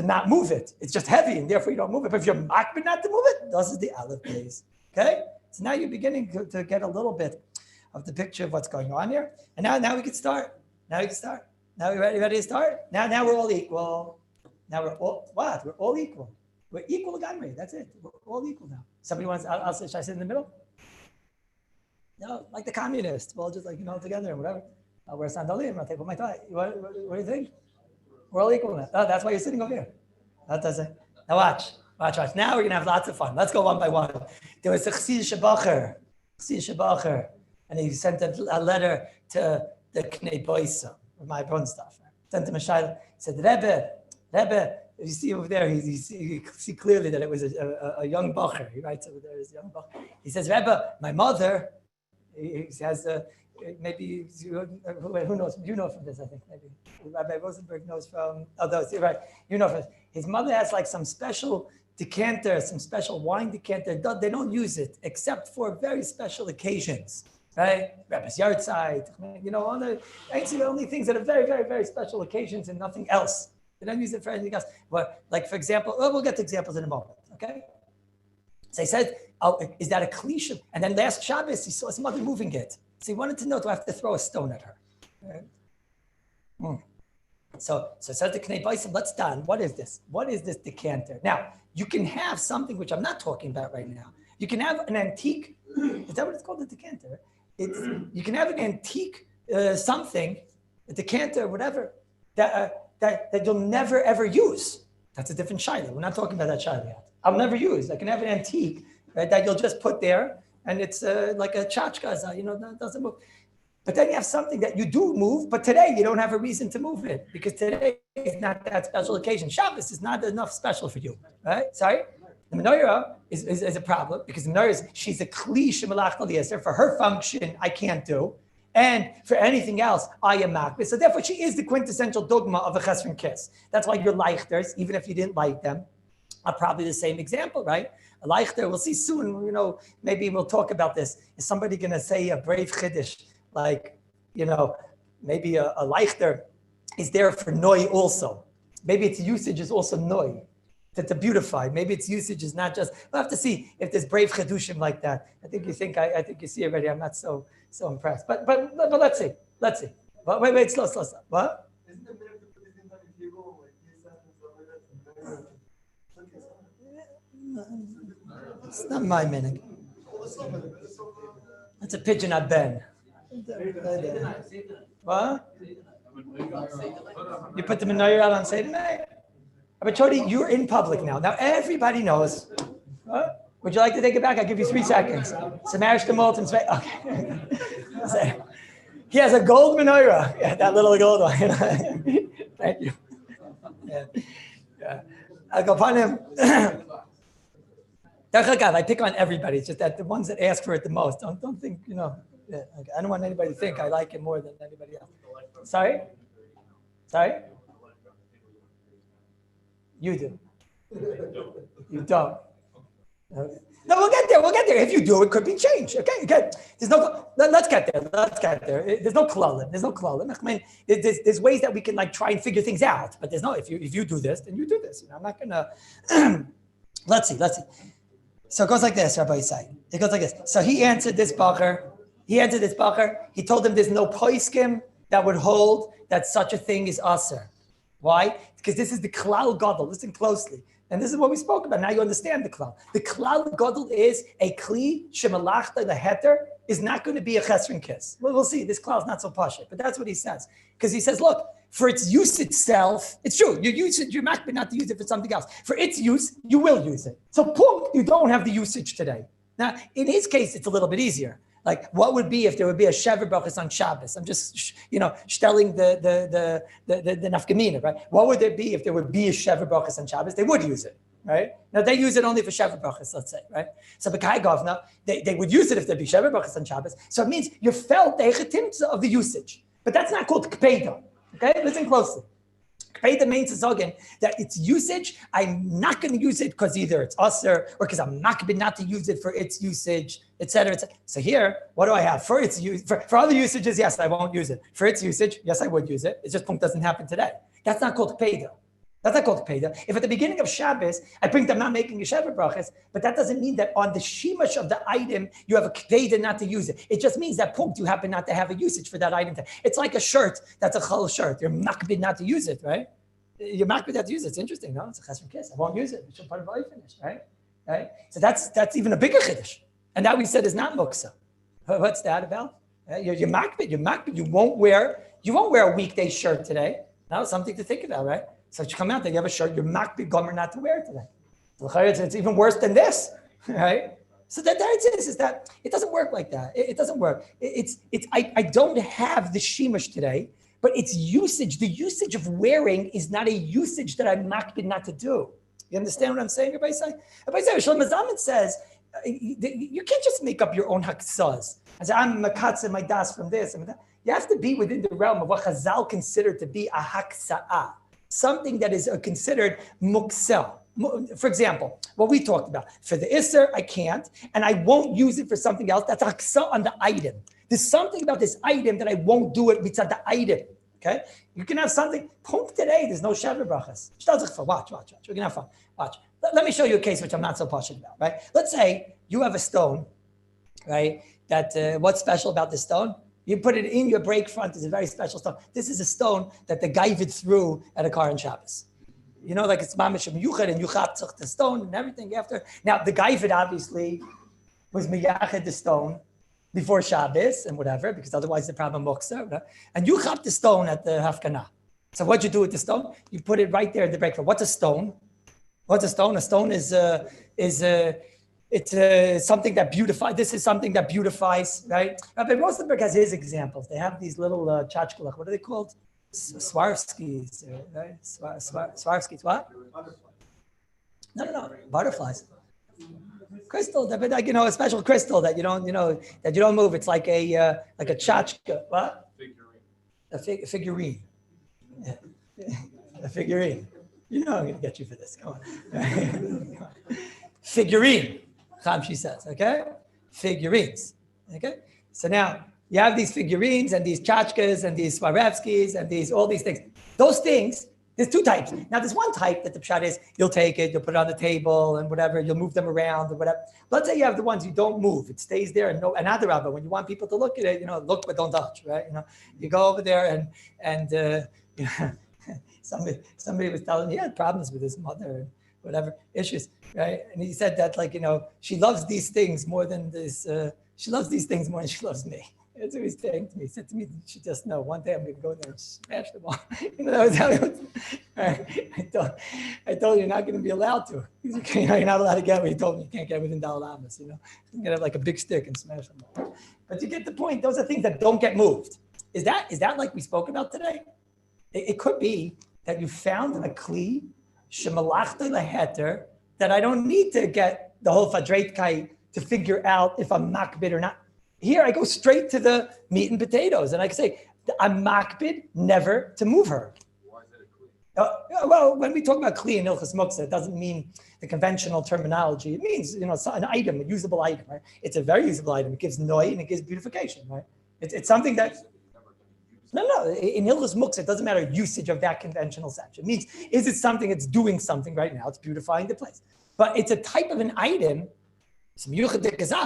not move it. It's just heavy, and therefore you don't move it. But if you're makbid not to move it, this is the aleph days. Okay? So now you're beginning to get a little bit of the picture of what's going on here. And now we can start. Now we're ready to start? Now we're all equal. Now we're all what? We're all equal. We're equal to That's it. We're all equal now. Somebody wants, should I sit in the middle? No, like the communists. We're all just together and whatever. I'll wear sandalim. I'll take off my tie. What do you think? We're all equal now. Oh, that's why you're sitting over here. That doesn't. Now watch. Now we're going to have lots of fun. Let's go one by one. There was a Chassid Shabacher, and he sent a letter to the Knei Boisa, my own stuff. Sent him a shayla. He said, Rebbe, you see over there, you see clearly that it was a young bacher. He writes over there, young bacher. He says, Rebbe, my mother, he has maybe, who knows? You know from this, I think, maybe. Rabbi Rosenberg knows from, right, you know from this. His mother has like some special decanter, some special wine decanter. They don't use it except for very special occasions, right? Rabbi's yahrzeit, only things that are very, very, very special occasions and nothing else. They don't use it for anything else. But like, for example, we'll get to examples in a moment, okay? So he said, is that a cliche? And then last Shabbos, he saw his mother moving it. So he wanted to know, do I have to throw a stone at her? Right? So said the Knei Boisa, let's done. What is this? What is this decanter? Now, you can have something which I'm not talking about right now. You can have an antique, is that what it's called, the decanter? You can have an antique something, a decanter, whatever, that you'll never ever use. That's a different shayla. We're not talking about that shayla yet. I'll never use. I can have an antique, right, that you'll just put there, and it's like a tchotchke, that doesn't move. But then you have something that you do move, but today you don't have a reason to move it because today is not that special occasion. Shabbos is not enough special for you, right? Sorry? The menorah is a problem because the menorah she's a kli shemalach l'yasser. For her function, I can't do. And for anything else, I am makbid. So therefore, she is the quintessential dogma of a chesron kiss. That's why you're leichters, even if you didn't like them. are probably the same example, right? A leichter, we'll see soon, maybe we'll talk about this. Is somebody going to say a brave chiddush, like, maybe a leichter is there for noi also. Maybe its usage is also noi, to beautify. Maybe its usage is not just, we'll have to see if there's brave chidushim like that. I think you see already, I'm not so impressed. But let's see. But wait, slow. What? Isn't the minute to put this in the table, like it's not my minute. That's a pigeon at Ben. What? You put the menorah out on Seder night? But Chody, you're in public now. Now everybody knows. What? Would you like to take it back? I'll give you 3 seconds. Samarish the molten space. Okay. He has a gold menorah. Yeah, that little gold one. Thank you. Yeah. I'll go upon him. I pick on everybody. It's just that the ones that ask for it the most. Don't think, Yeah, okay. I don't want anybody to think I like it more than anybody else. Sorry? You do. You don't. Okay. No, we'll get there. If you do, it could be changed. Okay. Let's get there. There's no klalim. I mean, there's ways that we can try and figure things out, but there's no, if you do this, then you do this. I'm not gonna, let's see. So it goes like this, Rabbi Yisai. It goes like this. So he answered this bacher. He told him there's no poiskim that would hold that such a thing is aser. Why? Because this is the klal gadol. Listen closely. And this is what we spoke about. Now you understand the klal. The klal gadol is a kli shemalachta the heter is not going to be a chesron kiss. Well, we'll see. This klal is not so pashut, but that's what he says. Because he says, look, for its use itself, it's true. You use it. You're not to use it for something else. For its use, you will use it. So, boom, you don't have the usage today. Now, in his case, it's a little bit easier. Like, what would be if there would be a shever brachas on Shabbos? I'm just, stelling the nafkamina, right? What would there be if there would be a shever brachas on Shabbos? They would use it, right? Now, they use it only for shever brachas, let's say, right? So, b'kai govna, they would use it if there'd be shever brachas on Shabbos. So, it means you felt the echetimtza of the usage. But that's not called kpeda, okay? Listen closely. Kpeda means again that its usage, I'm not going to use it because either it's aser or because I'm not going to use it for its usage, etc. So here, what do I have? For its use, for other usages, yes, I won't use it. For its usage, yes, I would use it. It's just doesn't happen today. That's not called kpeda. If at the beginning of Shabbos, I think I'm not making a shever brachas, but that doesn't mean that on the shimash of the item, you have a kpeda not to use it. It just means that punkt, you happen not to have a usage for that item. It's like a shirt that's a chal shirt. You're makbid not to use it, right? You're makbid not to use it. It's interesting, no? It's a chesron kiss. I won't use it. It's part of the finish, right? So that's even a bigger chiddush. And that we said is not muksa. What's that about? You're makbid. You won't wear a weekday shirt today. Now, something to think about, right? So you come out there, you have a shirt, you're makbid gomer not to wear it today. So it's even worse than this, right? So that is that it doesn't work like that. It doesn't work. I don't have the shemesh today, but its usage, the usage of wearing is not a usage that I'm makbid not to do. You understand what I'm saying, Rabbi Yisai? Rabbi Yisai, Shlomo Zalman says, you can't just make up your own haksas. I say, I'm makatze my das from this and that. You have to be within the realm of what Chazal considered to be a haksa'ah. Something that is considered muksel. For example, what we talked about. For the Isser, I can't, and I won't use it for something else. That's aksa on the item. There's something about this item that I won't do it mitzad the item. Okay? You can have something, punk today, there's no shever brachas. Watch. We're going to have fun. Watch. Let me show you a case which I'm not so passionate about, right? Let's say you have a stone, right? That, what's special about this stone? You put it in your brake front. It's a very special stone. This is a stone that the gaivid threw at a car in Shabbos. Like it's mamish miyuched and yuchap the stone and everything after. Now the gaivid obviously was miyached the stone before Shabbos and whatever, because otherwise the problem muksa. Right? And yuchap the stone at the hafkanah. So what'd you do with the stone? You put it right there in the brake front. What's a stone? A stone it's something that beautifies. This is something that beautifies, right? Rabbi Rosenberg has his examples. They have these little tchotchkelach. What are they called? Swarovskis, right? Swarovskis. What? No. Butterflies. Crystal. A special crystal that you don't move. It's like a tchotchke. What? A figurine. Yeah. A figurine. You know I'm going to get you for this. Come on. Figurine, she says, okay? Figurines, okay? So now you have these figurines and these tchotchkes and these Swarovskis and all these things. Those things, there's two types. Now there's one type that the pshat is, you'll take it, you'll put it on the table and whatever, you'll move them around or whatever. Let's say you have the ones you don't move, it stays there and another Rabbi, when you want people to look at it, look but don't touch, right? You go over there and somebody was telling me he had problems with his mother and whatever issues, right? And he said that she loves these things more than this. She loves these things more than she loves me. That's what he's saying to me. He said to me, "She just know one day I'm going to go in there and smash them all." That was how it was. I told you you're not going to be allowed to. You're not allowed to get what he told me. You can't get within Dalal Amos. You're going to have like a big stick and smash them all. But you get the point. Those are things that don't get moved. Is that like we spoke about today? It could be that you found a kli shemalachta leheter that I don't need to get the whole fadreitkai to figure out if I'm makbid or not. Here I go straight to the meat and potatoes, and I can say I'm makbid never to move her. Why is that a kli? Well, when we talk about kli in Ilchas Muktzah, it doesn't mean the conventional terminology. It means an item, a usable item, right? It's a very usable item. It gives noi and it gives beautification, right? It's something that. No. In Hilchos Muktzah, it doesn't matter usage of that conventional sense. It means, is it something that's doing something right now? It's beautifying the place. But it's a type of an item,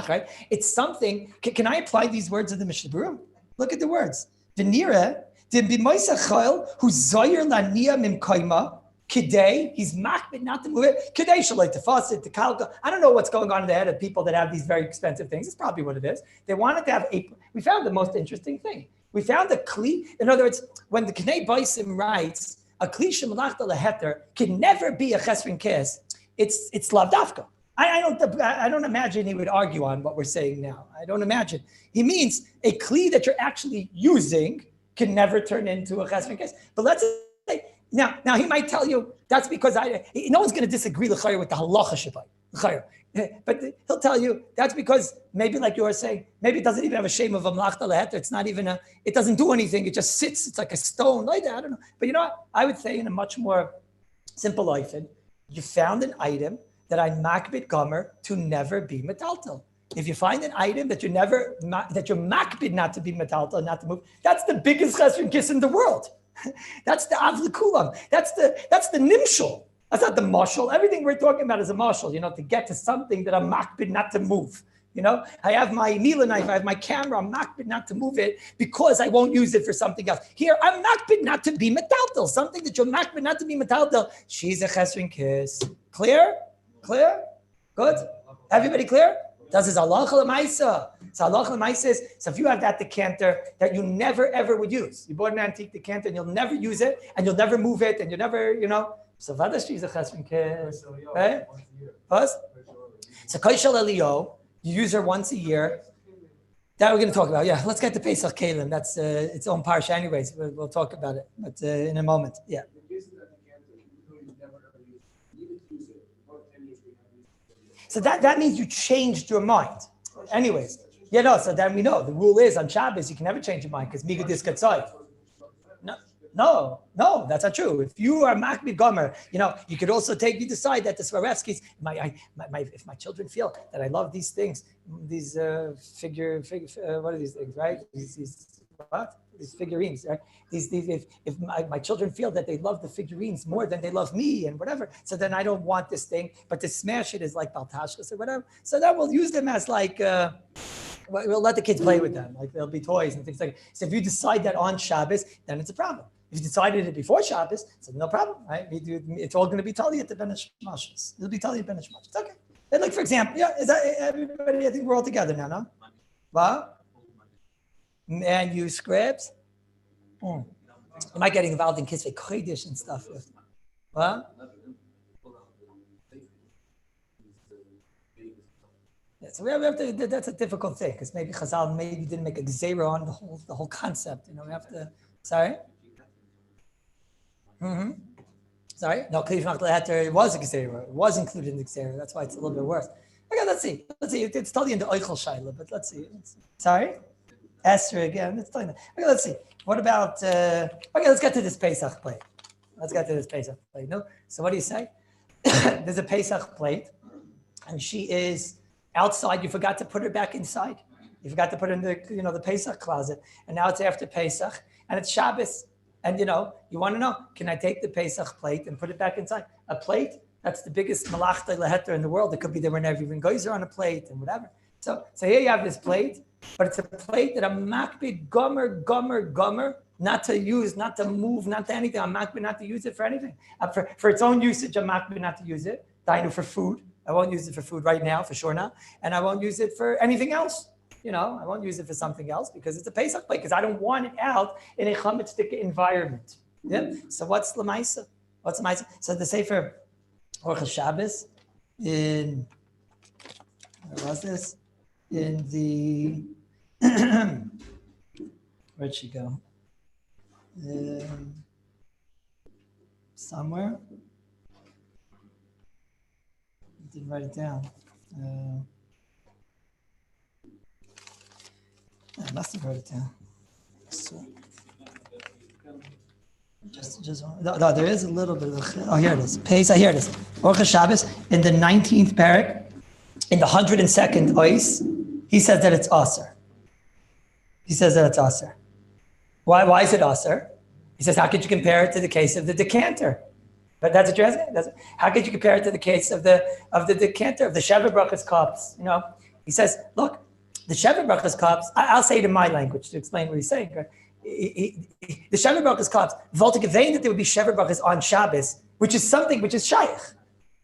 right? It's something, can I apply these words of the Mishnah Berurah? Look at the words. V'nira, b'moisachol, who's zoyer laniya mimkoima, kidei, he's makbid not to move it, kidei shalai tefasit, to kalka. I don't know what's going on in the head of people that have these very expensive things. It's probably what it is. They wanted to have we found the most interesting thing. We found a kli. In other words, when the Knei Baisim writes, a kli shemalachta leheter can never be a chesrin kes. It's lavdafka. I don't imagine he would argue on what we're saying now. I don't imagine. He means a kli that you're actually using can never turn into a chesrin kes. But let's say now he might tell you that's because no one's going to disagree with the halacha shabbat. But he'll tell you that's because maybe, like you were saying, maybe it doesn't even have a shame of a mlachta leheter. It's not even it doesn't do anything. It just sits. It's like a stone. Like that. I don't know. But you know what? I would say in a much more simple life, you found an item that I makbid gomer to never be metaltal. If you find an item that you're makbid not to be metaltal, not to move, that's the biggest chesron kiss in the world. That's the avlikulam. That's the nimshul. That's not the mashal. Everything we're talking about is a mashal, to get to something that I'm makbid not to move. I have my Mila knife, I have my camera, I'm makbid not to move it because I won't use it for something else. Here, I'm makbid not to be metaltal, something that you're makbid not to be metaltal. She's a chesrin kiss. Clear? Good? Everybody clear? Das is halacha l'maisa. So halacha l'maisa is, so if you have that decanter that you never ever would use, you bought an antique decanter and you'll never use it and you'll never move it and you'll never, so vadash she's a chesron kiss. Right? First? So koishal elio, you use her once a year. That we're going to talk about. Yeah, let's get to Pesach Kalim. That's its own parsha anyways. We'll talk about it, but in a moment. Yeah. So that means you changed your mind. Anyways. So then we know. The rule is on Shabbos, you can never change your mind because Miga Diskatzai. No, that's not true. If you are makbid gomer, you could also decide that the Swarovskis, if my children feel that I love these things, these what are these things, right? These figurines, right? If my children feel that they love the figurines more than they love me and whatever, so then I don't want this thing, but to smash it is like baltashkas or whatever. So then we'll use them as like, we'll let the kids play with them, like they'll be toys and things like that. So if you decide that on Shabbos, then it's a problem. If you decided it before Shabbos, so no problem, right? It's all going to be tali at the Ben Hashmashos. It'll be tali at Ben Hashmashos. It's okay. And like for example, is that everybody? I think we're all together now, no? What? And you scripts? Am I getting involved in Kisvei Kodesh and stuff? What? Yeah, so we have to. That's a difficult thing because maybe Chazal didn't make a gzeira on the whole concept. We have to. Sorry. Sorry. No, it was a gzeira. It was included in the gzeira. That's why it's a little bit worse. Okay, let's see. It's totally in the Eichel Shaila, but let's see. Sorry. Esther again. It's totally. Okay, let's see. What about? Okay, let's get to this Pesach play. Let's get to this Pesach plate. No? So what do you say? There's a Pesach plate, and she is outside. You forgot to put her back inside. You forgot to put her in the Pesach closet, and now it's after Pesach, and it's Shabbos. And you want to know, can I take the Pesach plate and put it back inside? A plate, that's the biggest malachta leheter in the world. It could be there whenever even geyser on a plate and whatever. So here you have this plate, but it's a plate that I'm makbid gomer, not to use, not to move, not to anything. I'm makbid not to use it for anything. For its own usage, I'm makbid not to use it. Dainu for food. I won't use it for food right now, for sure not. And I won't use it for anything else. I won't use it for something else because it's a Pesach plate, because I don't want it out in a chametzik environment. Yeah. So what's Lamaisa? So the Sefer Orchel Shabbos where was this? In the, where'd she go? Somewhere. I didn't write it down. I must have wrote it down. So, no, there is a little bit of here it is. Here it is. Orchel Shabbos in the 19th parak, in the 102nd ois, he says that it's aser. Why is it aser? He says, how could you compare it to the case of the decanter? But that's what you're asking. How could you compare it to the case of the decanter, of the Sheva Brachas cups? He says, look, the Sheva Brachas cups, I'll say it in my language to explain what he's saying. The Sheva Brachas cups, Voltage that there would be Sheva Brachas on Shabbos, which is something which is shaykh.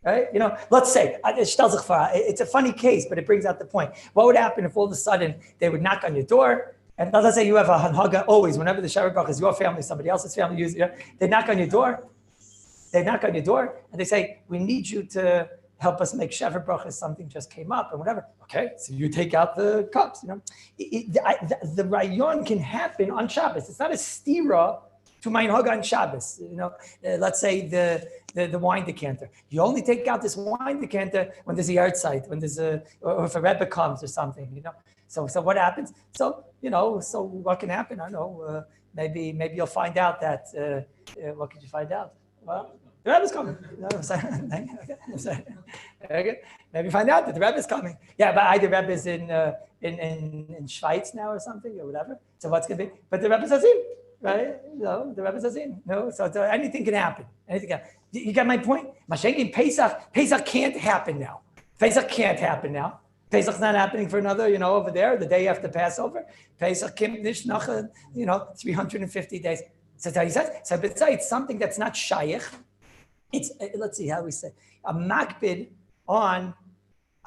Right? Let's say, it's a funny case, but it brings out the point. What would happen if all of a sudden they would knock on your door? And let's say you have a hanhaga always, whenever the Sheva Brachas is your family, somebody else's family, they knock on your door. And they say, we need you to help us make Sheva Brachas. Something just came up and whatever. Okay, so you take out the cups. The rayon can happen on Shabbos. It's not a stira to my hanhaga on Shabbos. Let's say the wine decanter. You only take out this wine decanter when there's a yard site, when there's or if a Rebbe comes or something. So what happens? So what can happen? I don't know. Maybe you'll find out that. What could you find out? Well, the Rebbe's coming. No, I'm sorry. Okay. Maybe find out that the Rebbe's coming. Yeah, but either Rebbe's in Schweiz now or something or whatever. So what's going to be? But the Rebbe's Hazim, right? The Rebbe's Hazim. No, so anything can happen. You got my point? Mashenkin Pesach can't happen now. Pesach's not happening for another, over there, the day after Passover. Pesach kim nish nach, 350 days. So he says, it's something that's not shaykh. It's, let's see how we say, am I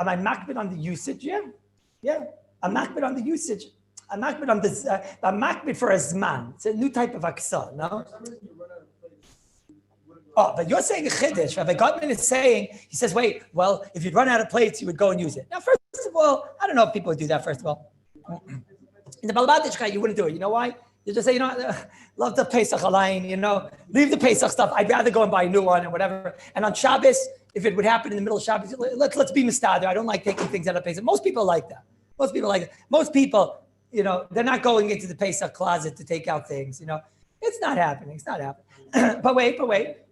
makbid on the usage? Yeah. I'm makbid on the usage. I'm makbid for a Zman. It's a new type of aksa, no? Oh, but you're saying a chiddush. Rabbi Gottman is saying, he says, wait, well, if you'd run out of plates, you would go and use it. Now, first of all, I don't know if people would do that, first of all. In the Balabatichka, you wouldn't do it. You know why? You just say, love the Pesach line, leave the Pesach stuff. I'd rather go and buy a new one and whatever. And on Shabbos, if it would happen in the middle of Shabbos, let's be mistader. I don't like taking things out of Pesach. Most people like that. Most people, they're not going into the Pesach closet to take out things, It's not happening. But wait.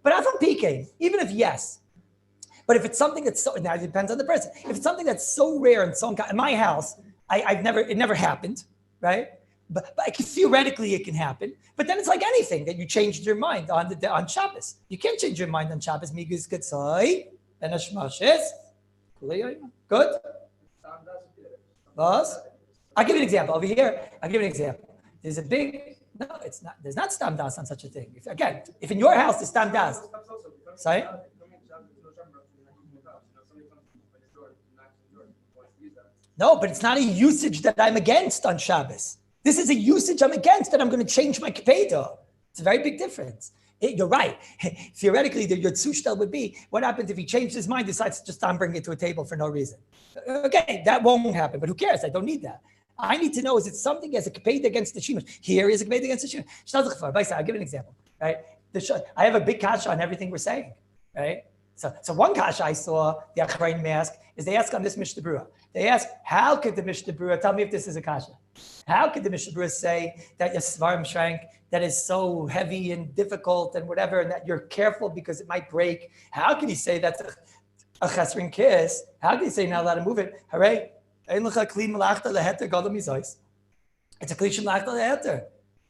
But I'm from PK, even if yes. But if it's something that's now it depends on the person. If it's something that's so rare and so in my house, it never happened, right? But theoretically it can happen. But then it's like anything that you changed your mind on Shabbos. You can't change your mind on Shabbos. Migus Ketzai and Ashmashes. Good. Boss. I'll give you an example over here. There's a big. No, it's not. There's not stam das on such a thing. If in your house there's stam das. Sorry. No, but it's not a usage that I'm against on Shabbos. This is a usage I'm against that I'm going to change my kepeda. It's a very big difference. You're right. Theoretically, the Yotzushtel would be, what happens if he changed his mind, decides to just bring it to a table for no reason? Okay, that won't happen, but who cares? I don't need that. I need to know, is it something as a kepeda against the shimush? Here is a kepeda against the shimush. I'll give an example, right? I have a big kasha on everything we're saying, right? So one kasha I saw, the Achrain mask, is they ask on this Mishnah Berurah. They ask, how could the Mishnah Berurah, tell me if this is a kasha, how could the Mishnah Berurah say that your svarim shrank that is so heavy and difficult and whatever, and that you're careful because it might break. How can he say that's a chesrin kiss? How can he say you're not allowed to move it? Hooray! It's a kli malachta leheter.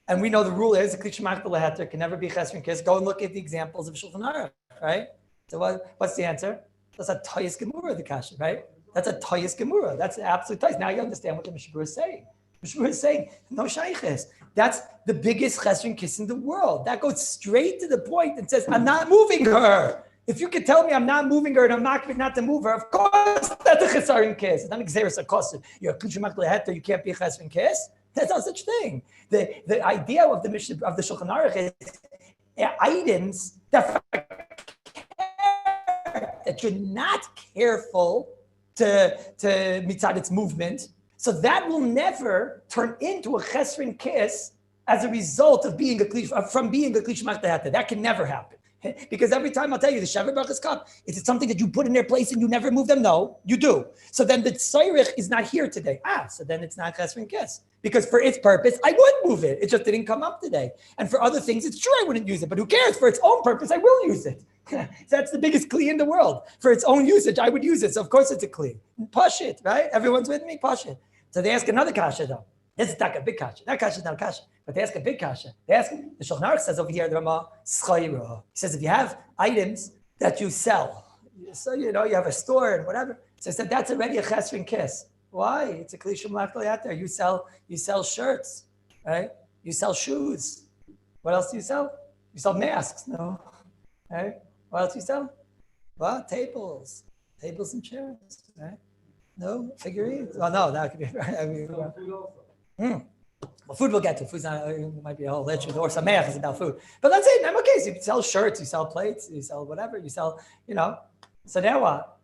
And we know the rule is a kli malachta leheter can never be chesrin kiss. Go and look at the examples of Shulchan Aruch, right? So what's the answer? That's a toyis gemura, the kasha, right? That's a toyis gemura. That's an absolute toyis. Now you understand what the Mishabur is saying. Mishabur is saying, no shayches. That's the biggest chesron kiss in the world. That goes straight to the point and says, I'm not moving her. If you could tell me I'm not moving her and I'm not to move her, of course that's a chesron kiss. It's not exeris akosid. You're a kli malachta leheter, you can't be a chesron kiss. There's no such thing. The idea of the Mishnah of the Shulchan Aruch is items that you're not careful to mitzad its movement, so that will never turn into a chesron kiss as a result of being from being a kli malachta leheter. That can never happen. Because every time I'll tell you the Shavuot Brachas cup, is it something that you put in their place and you never move them? No, you do. So then the Tzairich is not here today. So then it's not chesron kiss. Because for its purpose, I would move it. It just didn't come up today. And for other things, it's true I wouldn't use it, but who cares? For its own purpose, I will use it. So that's the biggest kli in the world. For its own usage, I would use it. So of course it's a kli. Push it, right? Everyone's with me? Push it. So they ask another kasha though. This is not a big kasha. That kasha is not a kasha. But they ask a big kasha. They ask, the Shulchan Aruch says over here, the Rama, schayra. He says if you have items that you sell, so you have a store and whatever. So he said that's already a chesron kiss. Why? It's a kli malachta leheter. You sell shirts, right? You sell shoes. What else do you sell? You sell masks, no? Right? What else do you sell? Well, tables and chairs, right? No figurines. Oh no, that could be right. Well, food we'll get to. Food's not, it might be a whole lecture or some math is about food. But let's say, okay, so you sell shirts, you sell plates, you sell whatever, you sell, So now what?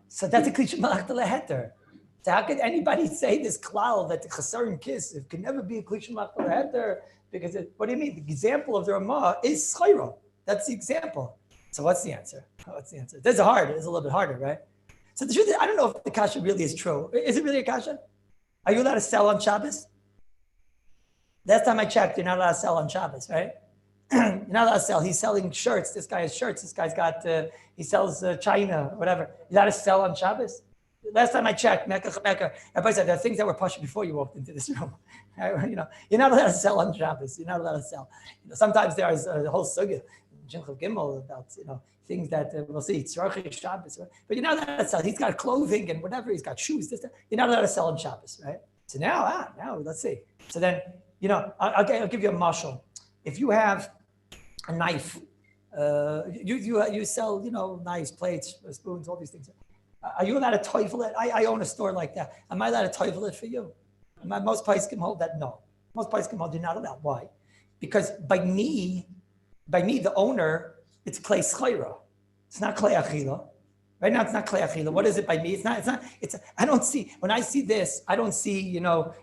So that's a kli malachta leheter. So how could anybody say this klal that the chesron kiss it can never be a kli malachta leheter? Because what do you mean? The example of the Ramah is schayra. That's the example. So what's the answer? This is hard. It's a little bit harder, right? So the truth is, I don't know if the kasha really is true. Is it really a kasha? Are you allowed to sell on Shabbos? Last time I checked, you're not allowed to sell on Shabbos, right? You're not allowed to sell. He's selling shirts. This guy has shirts. This guy's got, he sells China, whatever. You're allowed to sell on Shabbos? Last time I checked, Mecca, everybody said there are things that were pushed before you walked into this room. You're not allowed to sell on Shabbos. You're not allowed to sell. Sometimes there is a whole sugya, Jinchel Gimel, about, things that we'll see, Tzarchi Shabbos, right? But you're not allowed to sell. He's got clothing and whatever. He's got shoes. You're not allowed to sell on Shabbos, right? So now let's see. So then, I'll give you a mashal. If you have a knife, you sell, knives, plates, spoons, all these things. Are you allowed to teufel it? I own a store like that. Am I allowed to teufel it for you? Most places can hold that. No. Most places can hold you're not allowed. Why? Because by me, the owner, it's klei schayra. It's not klei achila. Right now, it's not klei achila. What is it by me? I don't see, when I see this, I don't see,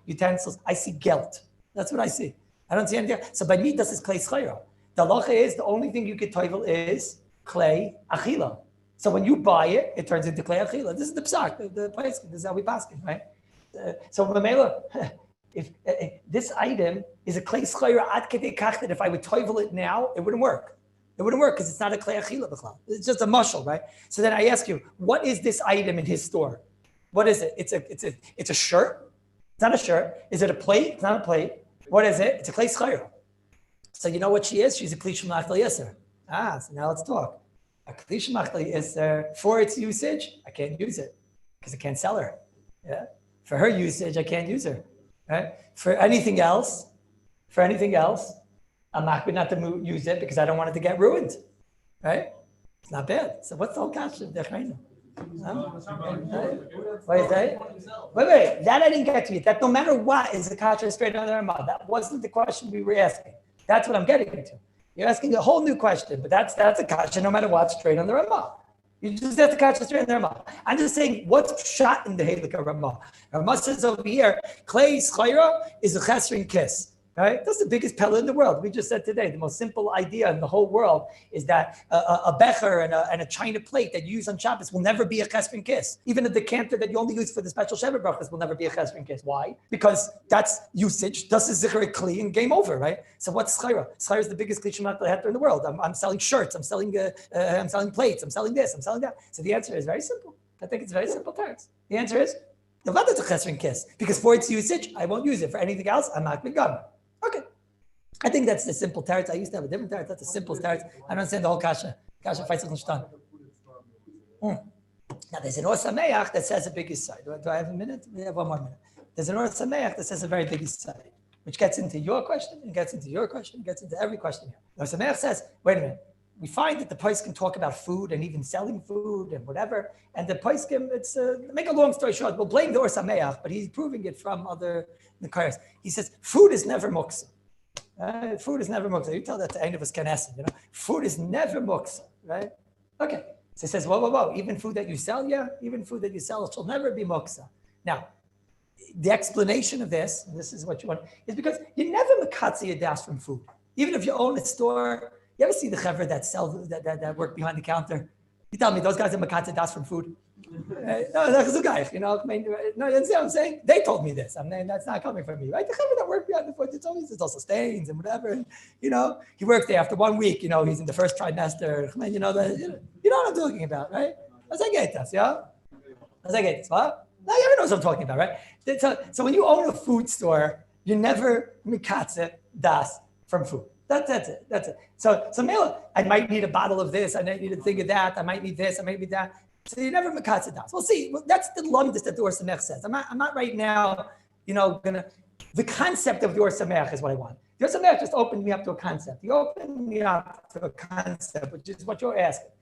utensils. I see gelt. That's what I see. I don't see anything. So by me, this is klei schayra. The halacha is the only thing you can teufel is klei achila. So when you buy it, it turns into klei achila. This is the psak, the place. This is how we pass it, right? So Mamela, if this item is a klei schayra ad kedei kach that if I would teufel it now, it wouldn't work. It wouldn't work because it's not a klei achila b'chlal. It's just a mushal, right? So then I ask you, what is this item in his store? What is it? It's a shirt. It's not a shirt. Is it a plate? It's not a plate. What is it? It's a klei schayra. So you know what she is? She's a kli malachta leheter. So now let's talk. A kli malachta leheter, for its usage, I can't use it because I can't sell her. Yeah. For her usage, I can't use her. Right? For anything else, I'm not to use it because I don't want it to get ruined. Right? It's not bad. So what's the whole kasha? Wait. That I didn't get to you. That no matter what is the kasha straight on the Ramah. That wasn't the question we were asking. That's what I'm getting into. You're asking a whole new question, but that's a kasha no matter what, straight on the Ramah. You just have to catch straight in the Ramah. I'm just saying what's shot in the Halakha Ramah. Ramah says over here, klei schayra is a chesron kiss. Right? That's the biggest pella in the world. We just said today, the most simple idea in the whole world is that a becher and a china plate that you use on Shabbos will never be a chesron kiss. Even a decanter that you only use for the special Shabbat brachas will never be a chesron kiss. Why? Because that's usage. Das is zikr kli and game over, right? So what's schayra? Schayra is the biggest kli shemat leheter in the world. I'm selling shirts. I'm selling plates. I'm selling this. I'm selling that. So the answer is very simple. I think it's very simple terms. The answer is the vada to chesron kiss because for its usage I won't use it. For anything else I'm not begun. Okay, I think that's the simple teretz. I used to have a different teretz. That's the simplest teretz. I don't understand the whole kasha. Kasha fights with Nishtan. Now there's an Or Sameach that says a big side. Do I have a minute? We have one more minute. There's an Or Sameach that says a very big side, which gets into your question and gets into your question, and gets into every question here. Or Sameach says, wait a minute. We find that the Pais can talk about food and even selling food and whatever. And the Pais can, it's make a long story short, we'll blame the Or Sameach, but he's proving it from other Nekaris. He says, food is never muksa. Food is never muksa. You tell that to any of us Knesset, you know. Food is never muksa, right? Okay. So he says, whoa. Even food that you sell, even food that you sell, it shall never be muksa. Now, the explanation of this, and this is what you want, is because you never makatzi a das from food. Even if you own a store, you ever see the chevra that sell that work behind the counter? You tell me those guys are makatzi das from food. No, that's a guy, you know. No, you understand what I'm saying? They told me this. That's not coming from me, right? The chevra that work behind the food, it's also stains and whatever. And, you know, he works there after 1 week. You know, he's in the first trimester. You know what I'm talking about, right? As I get this, yeah. As I get this, what? Now you ever know what I'm talking about, right? So when you own a food store, you never mikatze das from food. That's it. So Mela, I might need a bottle of this. I might need a thing of that. I might need this. I might need that. So you never mikatze das. We'll see. Well, that's the lumdus that the Or Sameach says. I'm not right now, you know, the concept of the Or Sameach is what I want. The Or Sameach just opened me up to a concept. He opened me up to a concept, which is what you're asking.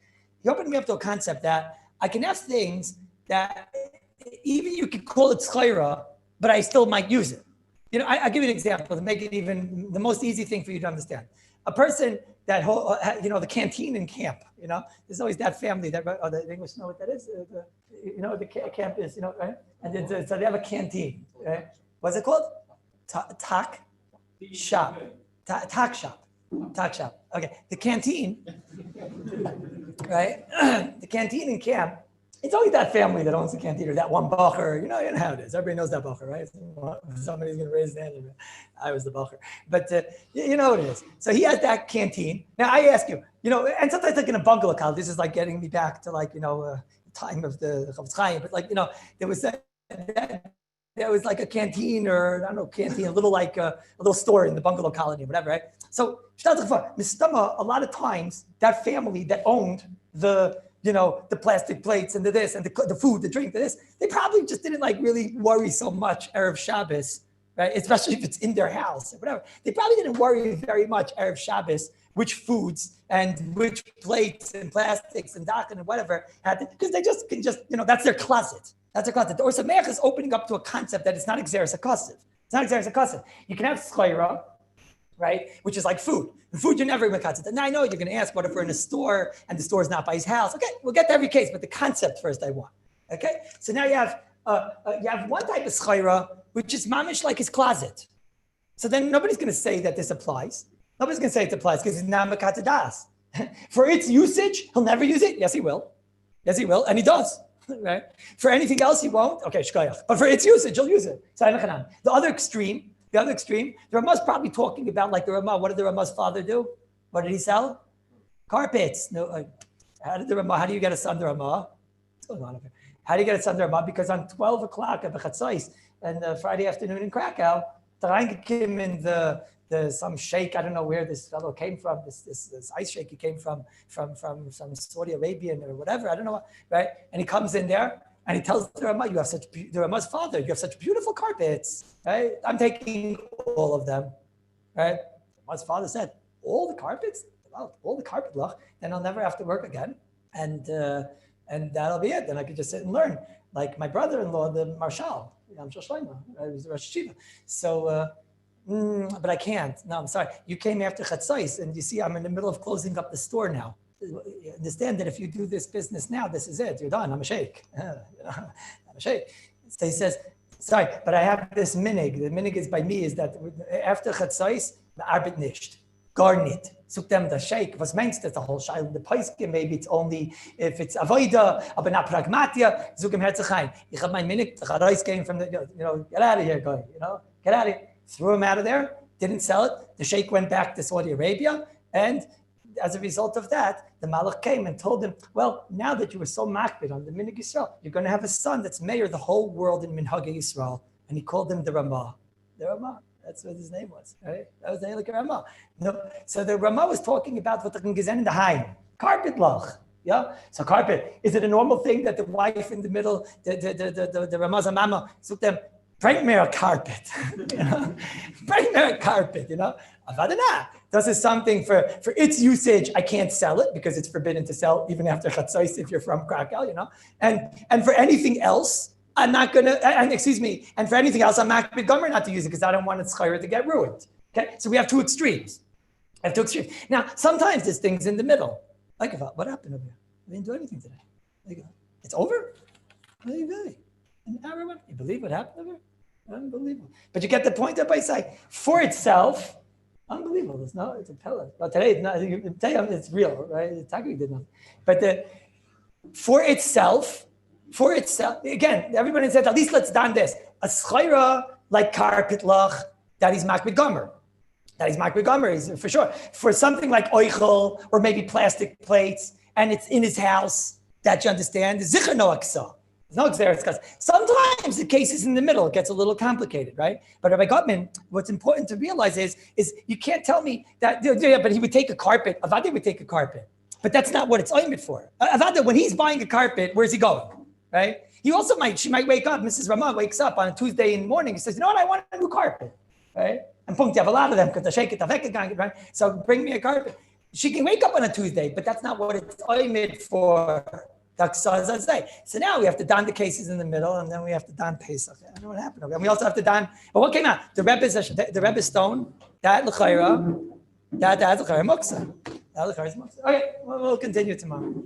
He opened me up to a concept that I can have things that even you could call it schayra, but I still might use it. You know, I'll give you an example to make it even the most easy thing for you to understand. A person that, the canteen in camp, you know, there's always that family that, the English know what that is? The camp is, you know, right? And so they have a canteen, right? What's it called? Tak shop. Tak shop. Okay, the canteen, right? The canteen in camp, it's always that family that owns the canteen or that one bacher. You know how it is. Everybody knows that bacher, right? Somebody's going to raise their hand. I was the bacher. But you know what it is. So he has that canteen. Now I ask you, you know, and sometimes like in a bungalow, Kal, this is like getting me back to like, you know, time of the Chavetz Chaim. But like, you know, there was like a canteen or, I don't know, canteen, a little store in the bungalow colony or whatever, right? So a lot of times that family that owned the plastic plates and the food, the drink, they probably just didn't like really worry so much Erev Shabbos, right? Especially if it's in their house or whatever. They probably didn't worry very much Erev Shabbos, which foods and which plates and plastics and daken and whatever because they just can that's their closet. That's their closet. The Or Sameach is opening up to a concept that it's not exeris hakasiv. It's not exeris hakasiv. You can have schayra, right? Which is like food. The food you're never mekatzet. Now I know you're going to ask, what if we're in a store and the store is not by his house? Okay, we'll get to every case, but the concept first I want. Okay, so now you have one type of schayra, which is mamish like his closet. So then nobody's going to say that this applies. Nobody's going to say it applies because it's not mekatzet das. For its usage, he'll never use it. Yes, he will. And he does. Right? For anything else, he won't. Okay, shkoyach. But for its usage, he'll use it. The other extreme, the Ramah's probably talking about like the Ramah. What did the Ramah's father do? What did he sell? Carpets. No. How do you get a son to Ramah? What's going on here? How do you get a son to Ramah? Because on 12 o'clock at the Chatzais and Friday afternoon in Krakow, Tarang came in some sheikh. I don't know where this fellow came from. This ice sheikh. He came from some Saudi Arabian or whatever. I don't know what, right? And he comes in there. And he tells the Ramah, the Ramah's father, you have such beautiful carpets, right? I'm taking all of them, right? Ramah's father said, all the carpets? Well, all the carpet, look, then I'll never have to work again. And that'll be it. Then I could just sit and learn. Like my brother-in-law, the Marshal, I'm Shoshleima, I was the Rosh Hashiva. So, but I can't. No, I'm sorry. You came after Chatzais, and you see I'm in the middle of closing up the store now. You understand that if you do this business now, this is it. You're done. I'm a sheikh. I'm a sheikh. So he says, Sorry, but I have this minig. The minig is by me is that after Chatzos, the arbeit nicht. Gar nicht. Such them the sheikh. Was meinst du? The whole shail. The paiskim, maybe it's only if it's avoida, aber not pragmatia. Such him herzachayim. Ich have my minig. The charais came from the, get out of here, guy. Get out of here. Threw him out of there. Didn't sell it. The sheikh went back to Saudi Arabia, and as a result of that, the Malach came and told him, well, now that you were so makbid on the Minhag Yisrael, you're going to have a son that's mayor the whole world in Minhag Yisrael. And he called him the Ramah. The Ramah. That's what his name was, right? That was the Eilik Ramah. No, so the Ramah was talking about what the Gezen in the Haim. Carpet lach. Yeah? So carpet, is it a normal thing that the wife in the middle, the Ramah's mama, took them, bring me a carpet. Bring me a carpet, Avadana. This is something for its usage. I can't sell it because it's forbidden to sell even after Chatzos if you're from Krakow, And for anything else, I'm not gonna. And excuse me. And for anything else, I'm not gomer not to use it because I don't want its chayra to get ruined. Okay, so we have two extremes. Now, sometimes there's things in the middle. Like what happened over here? I didn't do anything today. It's over. You believe what happened over here? Unbelievable. But you get the point up by saying for itself. Unbelievable. It's a pillar. Well, today it's not. It's real, right? Taki did not. But for itself, again, everybody said at least let's done this. A schayra like carpet lach that is makbid gomer. That is makbid gomer is for sure. For something like oichel or maybe plastic plates, and it's in his house. That you understand is zichar no aksa. No, it's there. Sometimes the case is in the middle. It gets a little complicated, right? But Rabbi Gottman, what's important to realize is you can't tell me that, but he would take a carpet. Avada would take a carpet. But that's not what it's oimid for. Avada, when he's buying a carpet, where's he going, right? She might wake up, Mrs. Ramah wakes up on a Tuesday in the morning. He says, you know what, I want a new carpet, right? And punkt, you have a lot of them because the shake it, right? So bring me a carpet. She can wake up on a Tuesday, but that's not what it's oimid for. So now we have to don the cases in the middle, and then we have to don Pesach. I don't know what happened. And we also have to don. But what came out? The Rebbe's stone. That l'chayra. That l'chayra muksa. That l'chayra is muksa. Okay, we'll continue tomorrow.